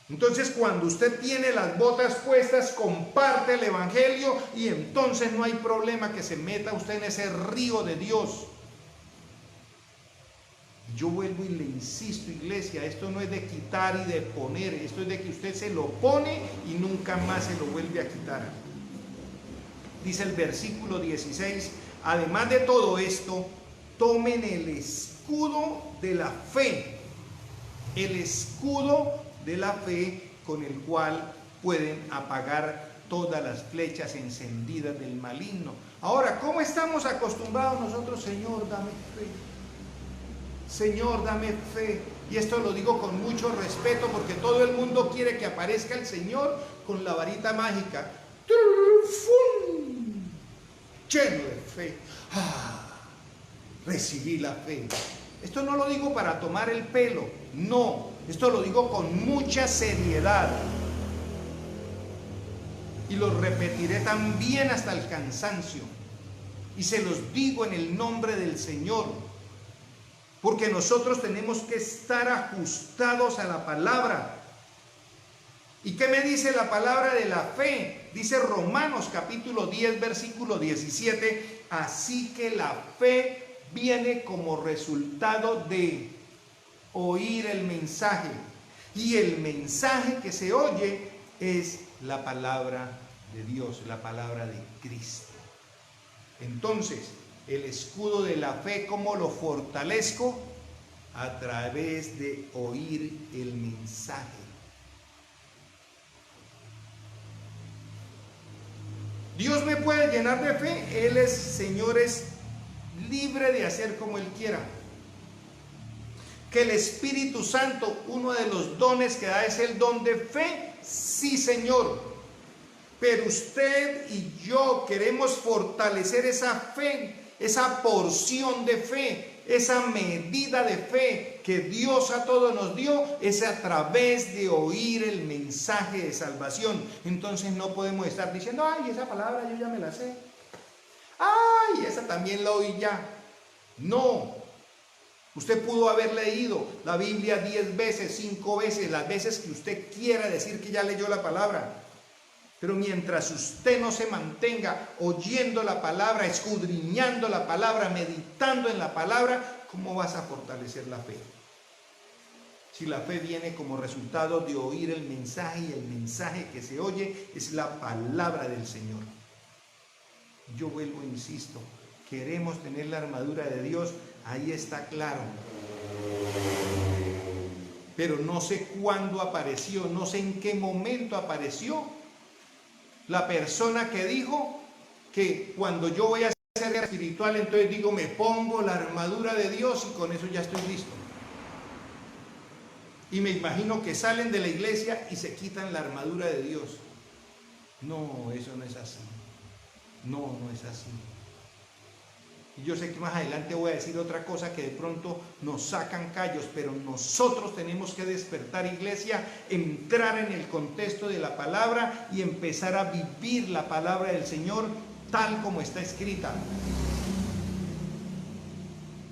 Entonces, cuando usted tiene las botas puestas, comparte el evangelio y entonces no hay problema que se meta usted en ese río de Dios. Yo vuelvo y le insisto, iglesia, esto no es de quitar y de poner, esto es de que usted se lo pone y nunca más se lo vuelve a quitar. Dice el versículo 16, además de todo esto, tomen el escudo de la fe, el escudo de la fe con el cual pueden apagar todas las flechas encendidas del maligno. Ahora, ¿cómo estamos acostumbrados nosotros? Señor, dame fe. Señor, dame fe. Y esto lo digo con mucho respeto porque todo el mundo quiere que aparezca el Señor con la varita mágica. Lleno de fe. Recibí la fe. Esto no lo digo para tomar el pelo, no. Esto lo digo con mucha seriedad. Y lo repetiré también hasta el cansancio. Y se los digo en el nombre del Señor. Porque nosotros tenemos que estar ajustados a la palabra. ¿Y qué me dice la palabra de la fe? Dice Romanos capítulo 10, versículo 17. Así que la fe viene como resultado de oír el mensaje. Y el mensaje que se oye es la palabra de Dios, la palabra de Cristo. Entonces, el escudo de la fe, ¿cómo lo fortalezco? A través de oír el mensaje. Dios me puede llenar de fe. Él es, Señor, es libre de hacer como Él quiera. Que el Espíritu Santo, uno de los dones que da es el don de fe. Sí, Señor. Pero usted y yo queremos fortalecer esa fe, esa porción de fe, esa medida de fe que Dios a todos nos dio, es a través de oír el mensaje de salvación. Entonces no podemos estar diciendo, ay, esa palabra yo ya me la sé. Ay, esa también la oí ya. No. Usted pudo haber leído la Biblia 10 veces, 5 veces, las veces que usted quiera decir que ya leyó la palabra. Pero mientras usted no se mantenga oyendo la palabra, escudriñando la palabra, meditando en la palabra, ¿cómo vas a fortalecer la fe? Si la fe viene como resultado de oír el mensaje, y el mensaje que se oye es la palabra del Señor. Yo vuelvo e insisto, queremos tener la armadura de Dios, ahí está claro. Pero no sé cuándo apareció, no sé en qué momento apareció la persona que dijo que cuando yo voy a ser guerra espiritual, entonces digo, me pongo la armadura de Dios y con eso ya estoy listo. Y me imagino que salen de la iglesia y se quitan la armadura de Dios. No, eso no es así. No, no es así. Y yo sé que más adelante voy a decir otra cosa que de pronto nos sacan callos, pero nosotros tenemos que despertar, iglesia, entrar en el contexto de la palabra y empezar a vivir la palabra del Señor tal como está escrita.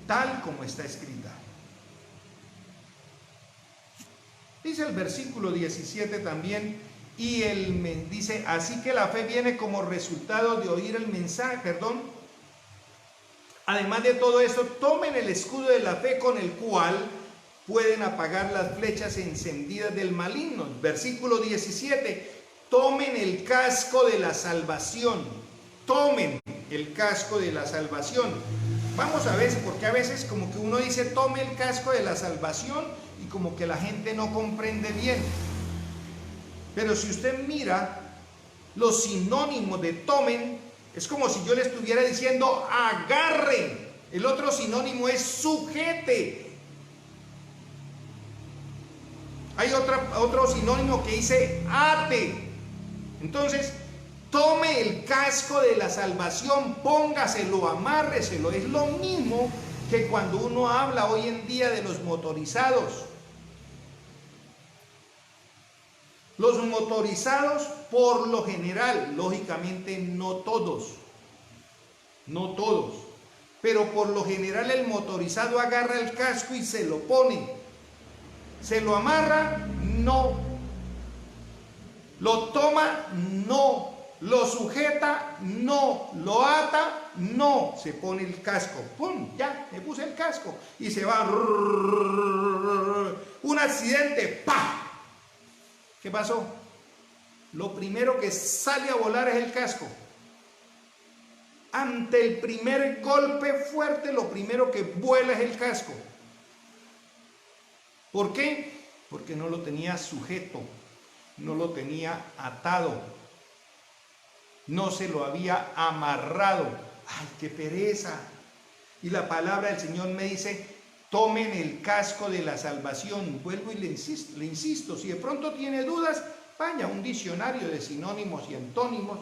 Tal como está escrita. Dice el versículo 17 también, y él dice, así que la fe viene como resultado de oír el mensaje, Además de todo esto, tomen el escudo de la fe con el cual pueden apagar las flechas encendidas del maligno. Versículo 17, tomen el casco de la salvación. Tomen el casco de la salvación. Vamos a ver, porque a veces como que uno dice, tome el casco de la salvación y como que la gente no comprende bien. Pero si usted mira los sinónimos de tomen, es como si yo le estuviera diciendo agarren. El otro sinónimo es sujete. Hay otro sinónimo que dice ate. Entonces, tome el casco de la salvación, póngaselo, amárreselo. Es lo mismo que cuando uno habla hoy en día de los motorizados. Los motorizados, por lo general, lógicamente no todos, pero por lo general el motorizado agarra el casco y se lo pone. ¿Se lo amarra? No. ¿Lo toma? No. lo sujeta, no, lo ata, no, se pone el casco, ¡pum! Ya, me puse el casco y se va, un accidente, ¡pa! ¿Qué pasó? Lo primero que sale a volar es el casco. Ante el primer golpe fuerte, lo primero que vuela es el casco. ¿Por qué? Porque no lo tenía sujeto, no lo tenía atado, no se lo había amarrado. ¡Ay, qué pereza! Y la palabra del Señor me dice, tomen el casco de la salvación. Vuelvo y le insisto, si de pronto tiene dudas, vaya a un diccionario de sinónimos y antónimos,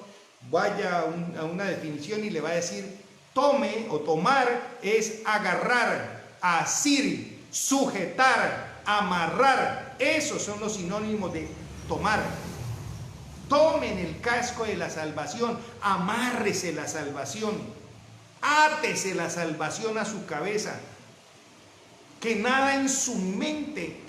vaya a una definición y le va a decir, tome o tomar es agarrar, asir, sujetar, amarrar. Esos son los sinónimos de tomar. Tomen el casco de la salvación, amárrese la salvación, átese la salvación a su cabeza. Que nada en su mente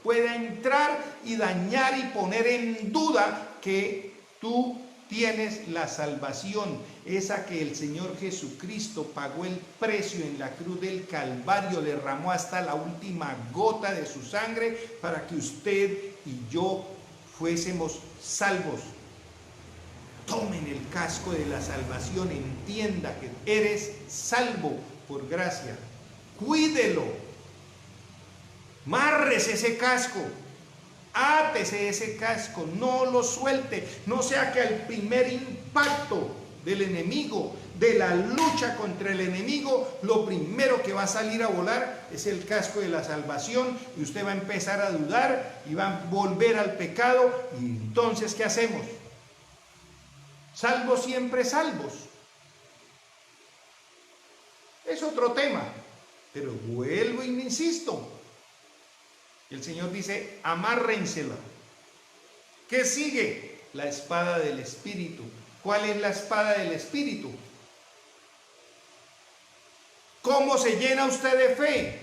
pueda entrar y dañar y poner en duda que tú tienes la salvación, esa que el Señor Jesucristo pagó el precio en la cruz del Calvario, derramó hasta la última gota de su sangre para que usted y yo fuésemos salvos. Tomen el casco de la salvación, entienda que eres salvo por gracia. Cuídelo, márrese ese casco, átese ese casco, no lo suelte, no sea que al primer impacto del enemigo, de la lucha contra el enemigo, lo primero que va a salir a volar es el casco de la salvación y usted va a empezar a dudar y va a volver al pecado. Y entonces, ¿qué hacemos? Salvos siempre salvos. Es otro tema, pero vuelvo y me insisto. El Señor dice, amárrensela. ¿Qué sigue? La espada del Espíritu. ¿Cuál es la espada del Espíritu? ¿Cómo se llena usted de fe?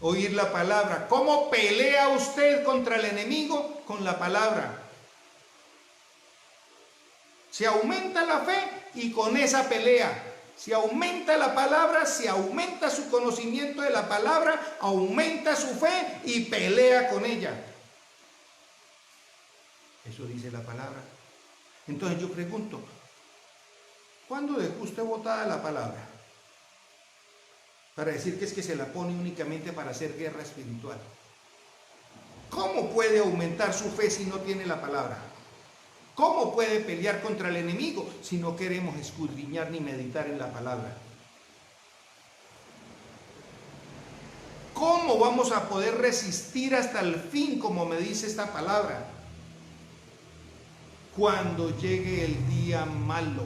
Oír la palabra. ¿Cómo pelea usted contra el enemigo? Con la palabra. Se aumenta la fe y con esa pelea. Si aumenta la palabra, si aumenta su conocimiento de la palabra, aumenta su fe y pelea con ella. Eso dice la palabra. Entonces yo pregunto, ¿cuándo dejó usted botada la palabra? Para decir que es que se la pone únicamente para hacer guerra espiritual. ¿Cómo puede aumentar su fe si no tiene la palabra? ¿Cómo puede pelear contra el enemigo si no queremos escudriñar ni meditar en la palabra? ¿Cómo vamos a poder resistir hasta el fin, como me dice esta palabra? Cuando llegue el día malo,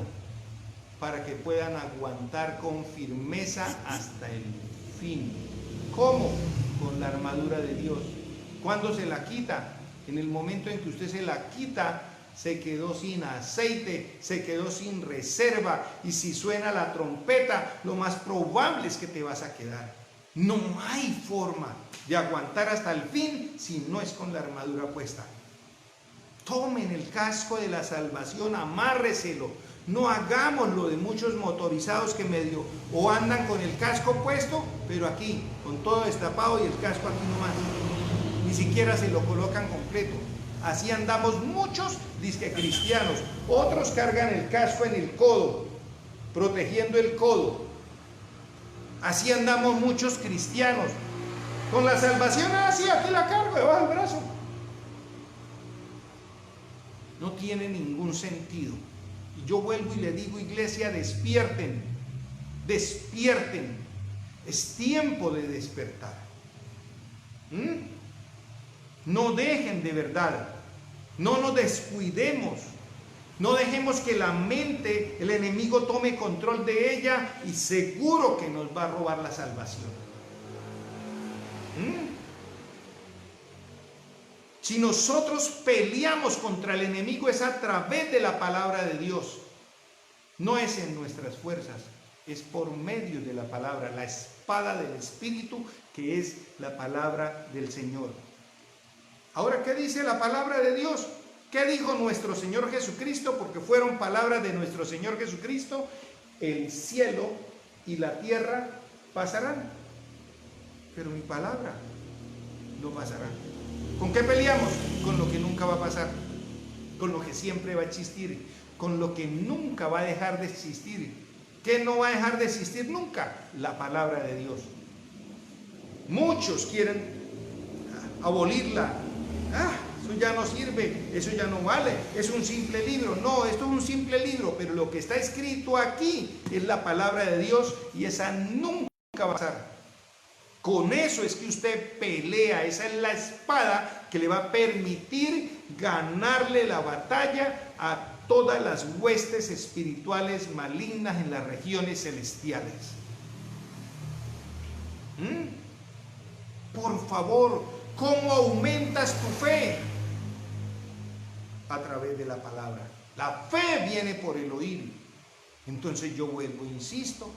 para que puedan aguantar con firmeza hasta el fin. ¿Cómo? Con la armadura de Dios. ¿Cuándo se la quita? En el momento en que usted se la quita, se quedó sin aceite, se quedó sin reserva, y si suena la trompeta, lo más probable es que te vas a quedar. No hay forma de aguantar hasta el fin si no es con la armadura puesta. Tomen el casco de la salvación, amárreselo. No hagamos lo de muchos motorizados que medio o andan con el casco puesto, pero aquí, con todo destapado y el casco aquí nomás. Ni siquiera se lo colocan completo. Así andamos muchos disque cristianos. Otros cargan el casco en el codo, protegiendo el codo. Así andamos muchos cristianos. Con la salvación así, aquí la cargo debajo del brazo. No tiene ningún sentido. Y yo vuelvo y le digo, iglesia, despierten, despierten. Es tiempo de despertar. No dejen de verdad, no nos descuidemos, no dejemos que la mente, el enemigo tome control de ella y seguro que nos va a robar la salvación. Si nosotros peleamos contra el enemigo es a través de la palabra de Dios, no es en nuestras fuerzas, es por medio de la palabra, la espada del Espíritu, que es la palabra del Señor. Ahora, ¿qué dice la palabra de Dios? ¿Qué dijo nuestro Señor Jesucristo? Porque fueron palabras de nuestro Señor Jesucristo. El cielo y la tierra pasarán, pero mi palabra no pasará. ¿Con qué peleamos? Con lo que nunca va a pasar, con lo que siempre va a existir, con lo que nunca va a dejar de existir. ¿Qué no va a dejar de existir nunca? La palabra de Dios. Muchos quieren abolirla. Eso ya no sirve, eso ya no vale, es un simple libro. No, esto es un simple libro, pero lo que está escrito aquí es la palabra de Dios y esa nunca va a pasar. Con eso es que usted pelea, esa es la espada que le va a permitir ganarle la batalla a todas las huestes espirituales malignas en las regiones celestiales. Por favor, ¿cómo aumentas tu fe? A través de la palabra. La fe viene por el oír. Entonces yo vuelvo, insisto.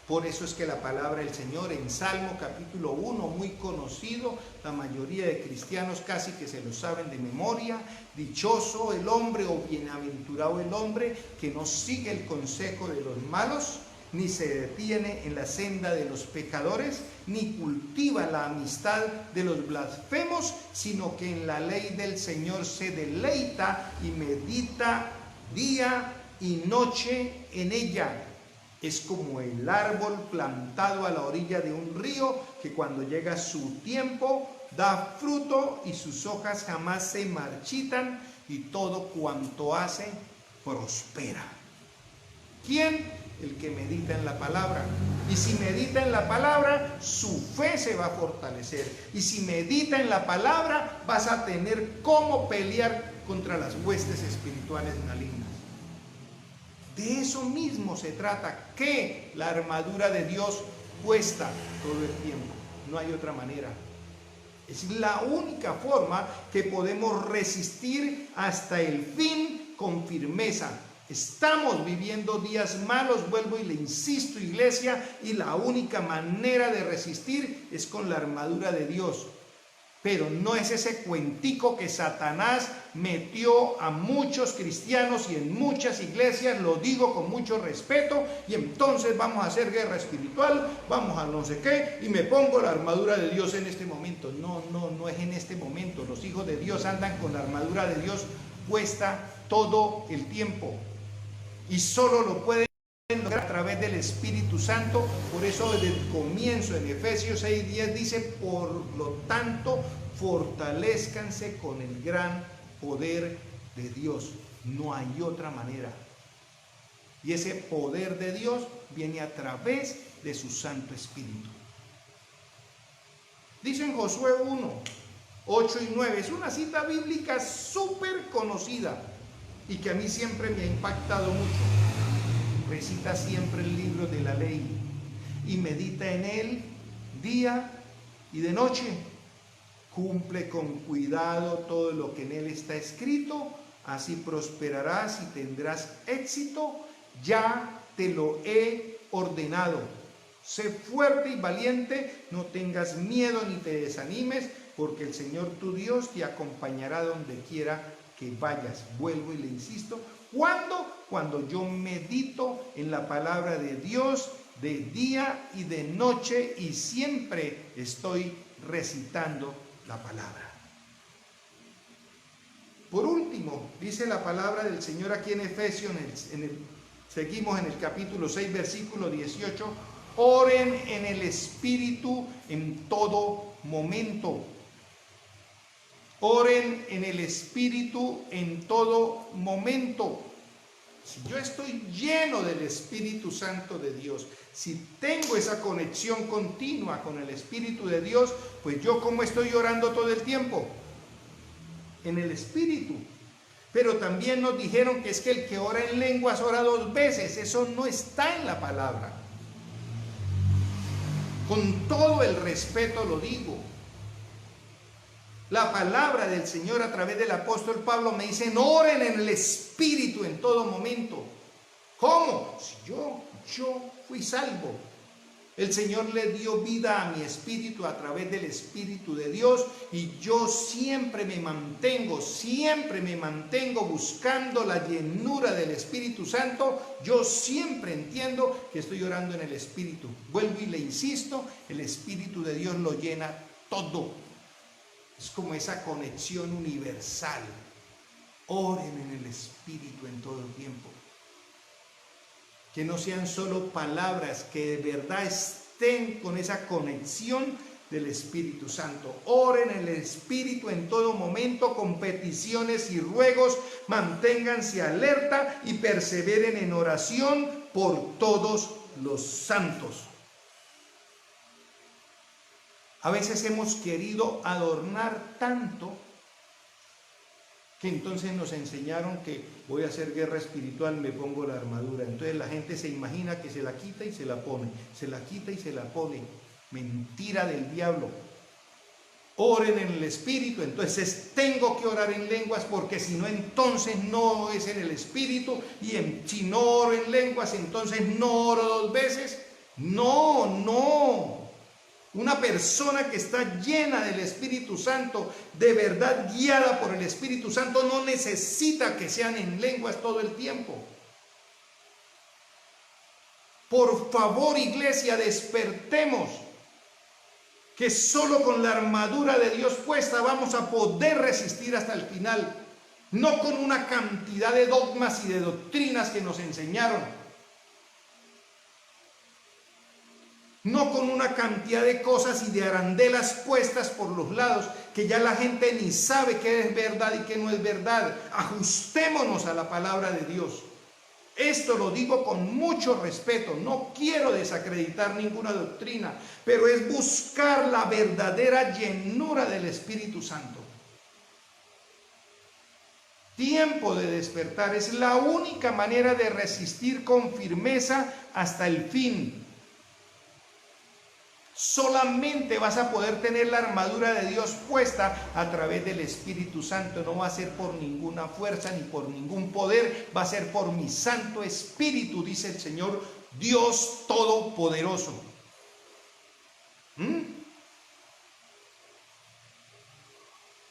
Por eso es que la palabra del Señor en Salmo capítulo 1, muy conocido, la mayoría de cristianos casi que se lo saben de memoria: dichoso el hombre o bienaventurado el hombre que no sigue el consejo de los malos, ni se detiene en la senda de los pecadores, ni cultiva la amistad de los blasfemos, sino que en la ley del Señor se deleita y medita día y noche en ella. Es como el árbol plantado a la orilla de un río, que cuando llega su tiempo da fruto y sus hojas jamás se marchitan, y todo cuanto hace prospera. ¿Quién? El que medita en la palabra. Y si medita en la palabra, su fe se va a fortalecer. Y si medita en la palabra, vas a tener cómo pelear contra las huestes espirituales malignas. De eso mismo se trata, que la armadura de Dios cuesta todo el tiempo. No hay otra manera. Es la única forma que podemos resistir hasta el fin con firmeza. Estamos viviendo días malos, vuelvo y le insisto, iglesia, y la única manera de resistir es con la armadura de Dios. Pero no es ese cuentico que Satanás metió a muchos cristianos y en muchas iglesias, lo digo con mucho respeto, y entonces vamos a hacer guerra espiritual, vamos a no sé qué, y me pongo la armadura de Dios en este momento. No es en este momento. Los hijos de Dios andan con la armadura de Dios puesta todo el tiempo, y solo lo pueden lograr a través del Espíritu Santo. Por eso desde el comienzo en Efesios 6:10 dice: por lo tanto fortalezcanse con el gran poder de Dios. No hay otra manera. Y ese poder de Dios viene a través de su Santo Espíritu. Dice en Josué 1:8 y 9, es una cita bíblica súper conocida y que a mí siempre me ha impactado mucho. Recita siempre el libro de la ley y medita en él día y de noche. Cumple con cuidado todo lo que en él está escrito, así prosperarás y tendrás éxito. Ya te lo he ordenado. Sé fuerte y valiente, no tengas miedo ni te desanimes, porque el Señor tu Dios te acompañará donde quiera que vayas. Vuelvo y le insisto, cuando yo medito en la palabra de Dios de día y de noche, y siempre estoy recitando la palabra. Por último, dice la palabra del Señor aquí en Efesios, seguimos en el capítulo 6, versículo 18, oren en el Espíritu en todo momento. Oren en el Espíritu en todo momento. Si yo estoy lleno del Espíritu Santo de Dios, si tengo esa conexión continua con el Espíritu de Dios, pues yo ¿cómo estoy orando todo el tiempo? En el Espíritu. Pero también nos dijeron que es que el que ora en lenguas ora 2 veces. Eso no está en la palabra. Con todo el respeto lo digo. La palabra del Señor a través del apóstol Pablo me dice: oren en el Espíritu en todo momento. ¿Cómo? Si yo fui salvo. El Señor le dio vida a mi espíritu a través del Espíritu de Dios, y yo siempre me mantengo buscando la llenura del Espíritu Santo. Yo siempre entiendo que estoy orando en el Espíritu. Vuelvo y le insisto, el Espíritu de Dios lo llena todo. Es como esa conexión universal. Oren en el Espíritu en todo el tiempo. Que no sean solo palabras, que de verdad estén con esa conexión del Espíritu Santo. Oren en el Espíritu en todo momento con peticiones y ruegos. Manténganse alerta y perseveren en oración por todos los santos. A veces hemos querido adornar tanto que entonces nos enseñaron que voy a hacer guerra espiritual, me pongo la armadura. Entonces la gente se imagina que se la quita y se la pone, se la quita y se la pone. Mentira del diablo. Oren en el Espíritu. Entonces tengo que orar en lenguas, porque si no, entonces no es en el Espíritu. Y si no oro en lenguas, entonces no oro 2 veces. No. Una persona que está llena del Espíritu Santo, de verdad guiada por el Espíritu Santo, no necesita que sean en lenguas todo el tiempo. Por favor, iglesia, despertemos, que solo con la armadura de Dios puesta vamos a poder resistir hasta el final, no con una cantidad de dogmas y de doctrinas que nos enseñaron. No con una cantidad de cosas y de arandelas puestas por los lados, que ya la gente ni sabe qué es verdad y qué no es verdad. Ajustémonos a la palabra de Dios. Esto lo digo con mucho respeto. No quiero desacreditar ninguna doctrina, pero es buscar la verdadera llenura del Espíritu Santo. Tiempo de despertar. Es la única manera de resistir con firmeza hasta el fin. Solamente vas a poder tener la armadura de Dios puesta a través del Espíritu Santo. No va a ser por ninguna fuerza ni por ningún poder, va a ser por mi Santo Espíritu, dice el Señor Dios Todopoderoso.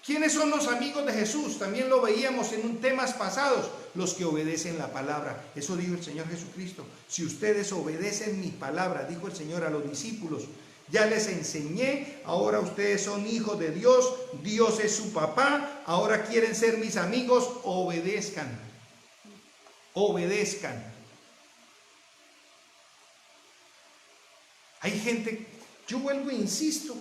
¿Quiénes son los amigos de Jesús? También lo veíamos en temas pasados. Los que obedecen la palabra. Eso dijo el Señor Jesucristo. Si ustedes obedecen mi palabra, dijo el Señor a los discípulos, ya les enseñé, ahora ustedes son hijos de Dios, Dios es su papá, ahora quieren ser mis amigos, obedezcan. Obedezcan. Hay gente, yo vuelvo e insisto,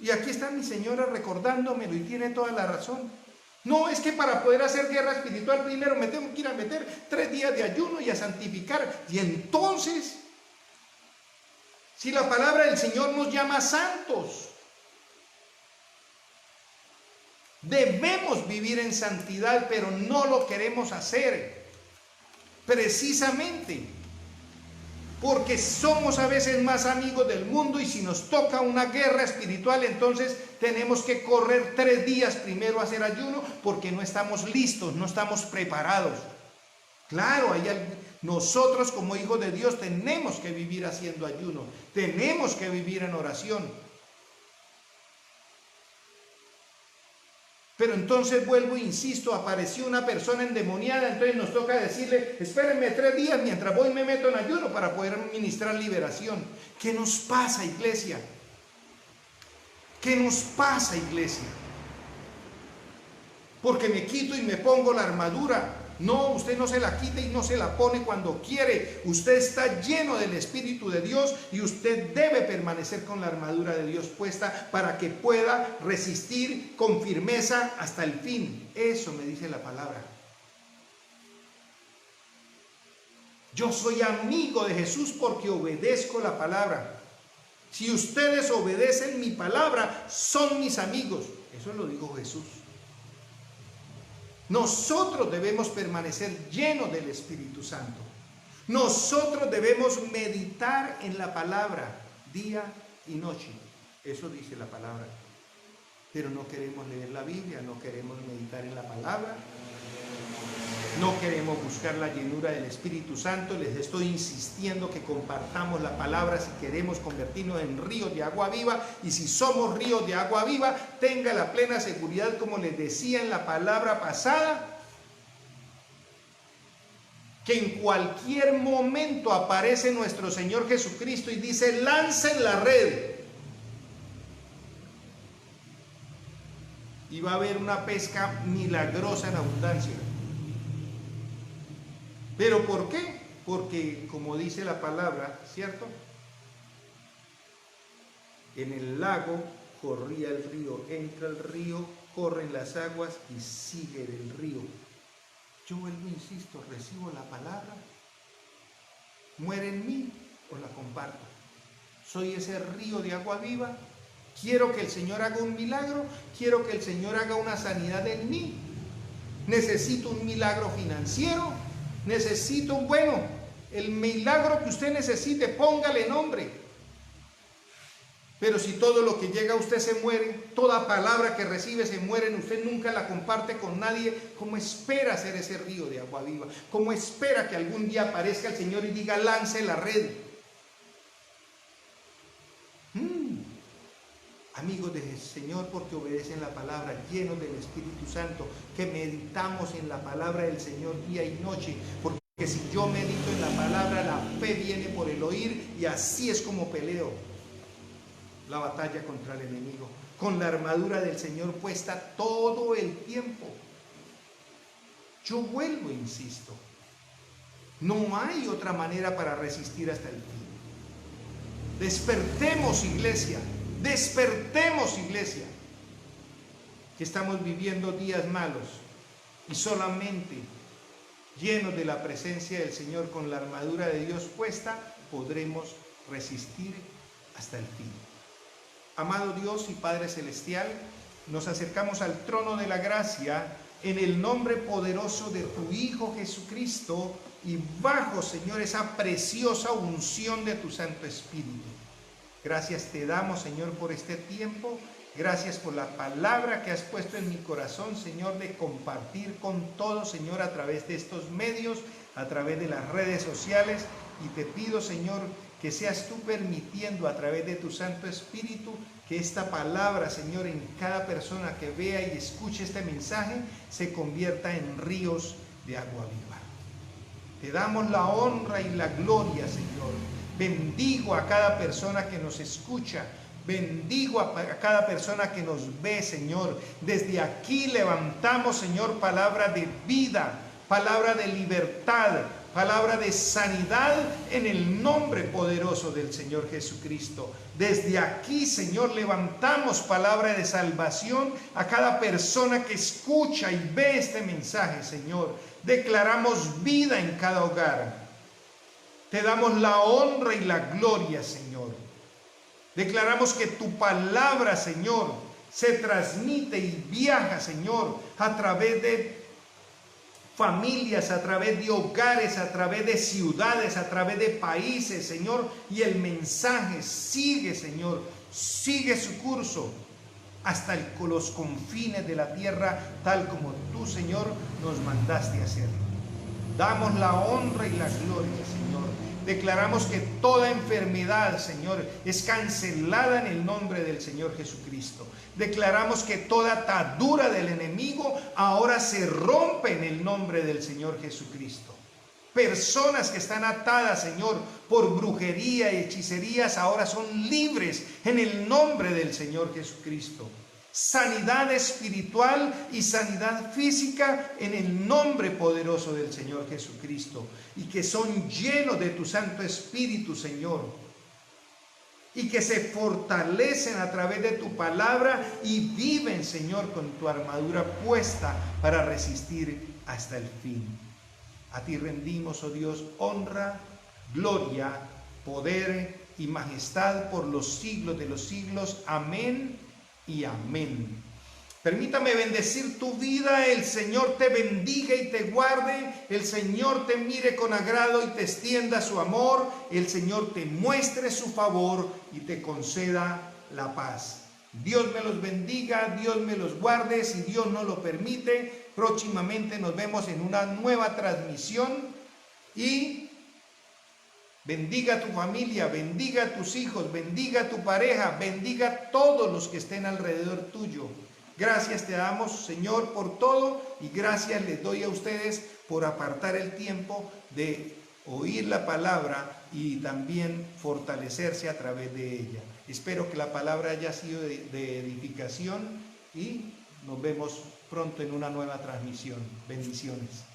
y aquí está mi señora recordándomelo y tiene toda la razón. No, es que para poder hacer guerra espiritual primero me tengo que ir a meter 3 días de ayuno y a santificar. Y entonces, si la palabra del Señor nos llama santos, debemos vivir en santidad, pero no lo queremos hacer. Precisamente porque somos a veces más amigos del mundo, y si nos toca una guerra espiritual, entonces tenemos que correr 3 días primero a hacer ayuno, porque no estamos listos, no estamos preparados. Claro, nosotros como hijos de Dios tenemos que vivir haciendo ayuno, tenemos que vivir en oración. Pero entonces vuelvo e insisto, apareció una persona endemoniada, entonces nos toca decirle, espérenme 3 días mientras voy y me meto en ayuno para poder ministrar liberación. ¿Qué nos pasa, iglesia? ¿Qué nos pasa, iglesia? Porque me quito y me pongo la armadura. No, usted no se la quita y no se la pone cuando quiere. Usted está lleno del Espíritu de Dios y usted debe permanecer con la armadura de Dios puesta para que pueda resistir con firmeza hasta el fin. Eso me dice la palabra. Yo soy amigo de Jesús porque obedezco la palabra. Si ustedes obedecen mi palabra, son mis amigos. Eso lo dijo Jesús. Nosotros debemos permanecer llenos del Espíritu Santo. Nosotros debemos meditar en la palabra día y noche. Eso dice la palabra. Pero no queremos leer la Biblia, no queremos meditar en la palabra. No queremos buscar la llenura del Espíritu Santo. Les estoy insistiendo que compartamos la palabra si queremos convertirnos en ríos de agua viva. Y si somos ríos de agua viva, tenga la plena seguridad, como les decía en la palabra pasada, que en cualquier momento aparece nuestro Señor Jesucristo y dice: lancen la red. Y va a haber una pesca milagrosa en abundancia. ¿Pero por qué? Porque, como dice la palabra, ¿cierto? En el lago corría el río, entra el río, corren las aguas y sigue el río. Yo vuelvo, insisto, recibo la palabra, muere en mí o la comparto. Soy ese río de agua viva. Quiero que el Señor haga un milagro, quiero que el Señor haga una sanidad en mí. Necesito un milagro financiero, necesito, el milagro que usted necesite, póngale nombre. Pero si todo lo que llega a usted se muere, toda palabra que recibe se muere, usted nunca la comparte con nadie, ¿cómo espera ser ese río de agua viva? ¿Cómo espera que algún día aparezca el Señor y diga: lance la red? Amigos del Señor, porque obedecen la palabra, llenos del Espíritu Santo, que meditamos en la palabra del Señor día y noche, porque si yo medito en la palabra, la fe viene por el oír, y así es como peleo la batalla contra el enemigo, con la armadura del Señor puesta todo el tiempo. Yo vuelvo, insisto, no hay otra manera para resistir hasta el fin. Despertemos, iglesia, que estamos viviendo días malos, y solamente llenos de la presencia del Señor, con la armadura de Dios puesta, podremos resistir hasta el fin. Amado Dios y Padre Celestial, nos acercamos al trono de la gracia en el nombre poderoso de tu Hijo Jesucristo, y bajo, Señor, esa preciosa unción de tu Santo Espíritu. Gracias te damos, Señor, por este tiempo. Gracias por la palabra que has puesto en mi corazón, Señor, de compartir con todos, Señor, a través de estos medios, a través de las redes sociales. Y te pido, Señor, que seas tú permitiendo a través de tu Santo Espíritu que esta palabra, Señor, en cada persona que vea y escuche este mensaje, se convierta en ríos de agua viva. Te damos la honra y la gloria, Señor. Bendigo a cada persona que nos escucha. Bendigo a cada persona que nos ve, Señor. Desde aquí levantamos, Señor, palabra de vida, palabra de libertad, palabra de sanidad en el nombre poderoso del Señor Jesucristo. Desde aquí, Señor, levantamos palabra de salvación a cada persona que escucha y ve este mensaje, Señor. Declaramos vida en cada hogar. Te damos la honra y la gloria, Señor. Declaramos que tu palabra, Señor, se transmite y viaja, Señor, a través de familias, a través de hogares, a través de ciudades, a través de países, Señor, y el mensaje sigue, Señor, sigue su curso hasta los confines de la tierra, tal como tú, Señor, nos mandaste hacerlo. Damos la honra y la gloria, Señor. Declaramos que toda enfermedad, Señor, es cancelada en el nombre del Señor Jesucristo. Declaramos que toda atadura del enemigo ahora se rompe en el nombre del Señor Jesucristo. Personas que están atadas, Señor, por brujería y hechicerías, ahora son libres en el nombre del Señor Jesucristo. Sanidad espiritual y sanidad física en el nombre poderoso del Señor Jesucristo, y que son llenos de tu Santo Espíritu, Señor, y que se fortalecen a través de tu palabra y viven, Señor, con tu armadura puesta para resistir hasta el fin. A ti rendimos, oh Dios, honra, gloria, poder y majestad por los siglos de los siglos. Amén y amén. Permítame bendecir tu vida. El Señor te bendiga y te guarde. El Señor te mire con agrado y te extienda su amor. El Señor te muestre su favor y te conceda la paz. Dios me los bendiga, Dios me los guarde, si Dios no lo permite. Próximamente nos vemos en una nueva transmisión y bendiga a tu familia, bendiga a tus hijos, bendiga a tu pareja, bendiga a todos los que estén alrededor tuyo. Gracias te damos, Señor, por todo, y gracias les doy a ustedes por apartar el tiempo de oír la palabra y también fortalecerse a través de ella. Espero que la palabra haya sido de edificación y nos vemos pronto en una nueva transmisión. Bendiciones.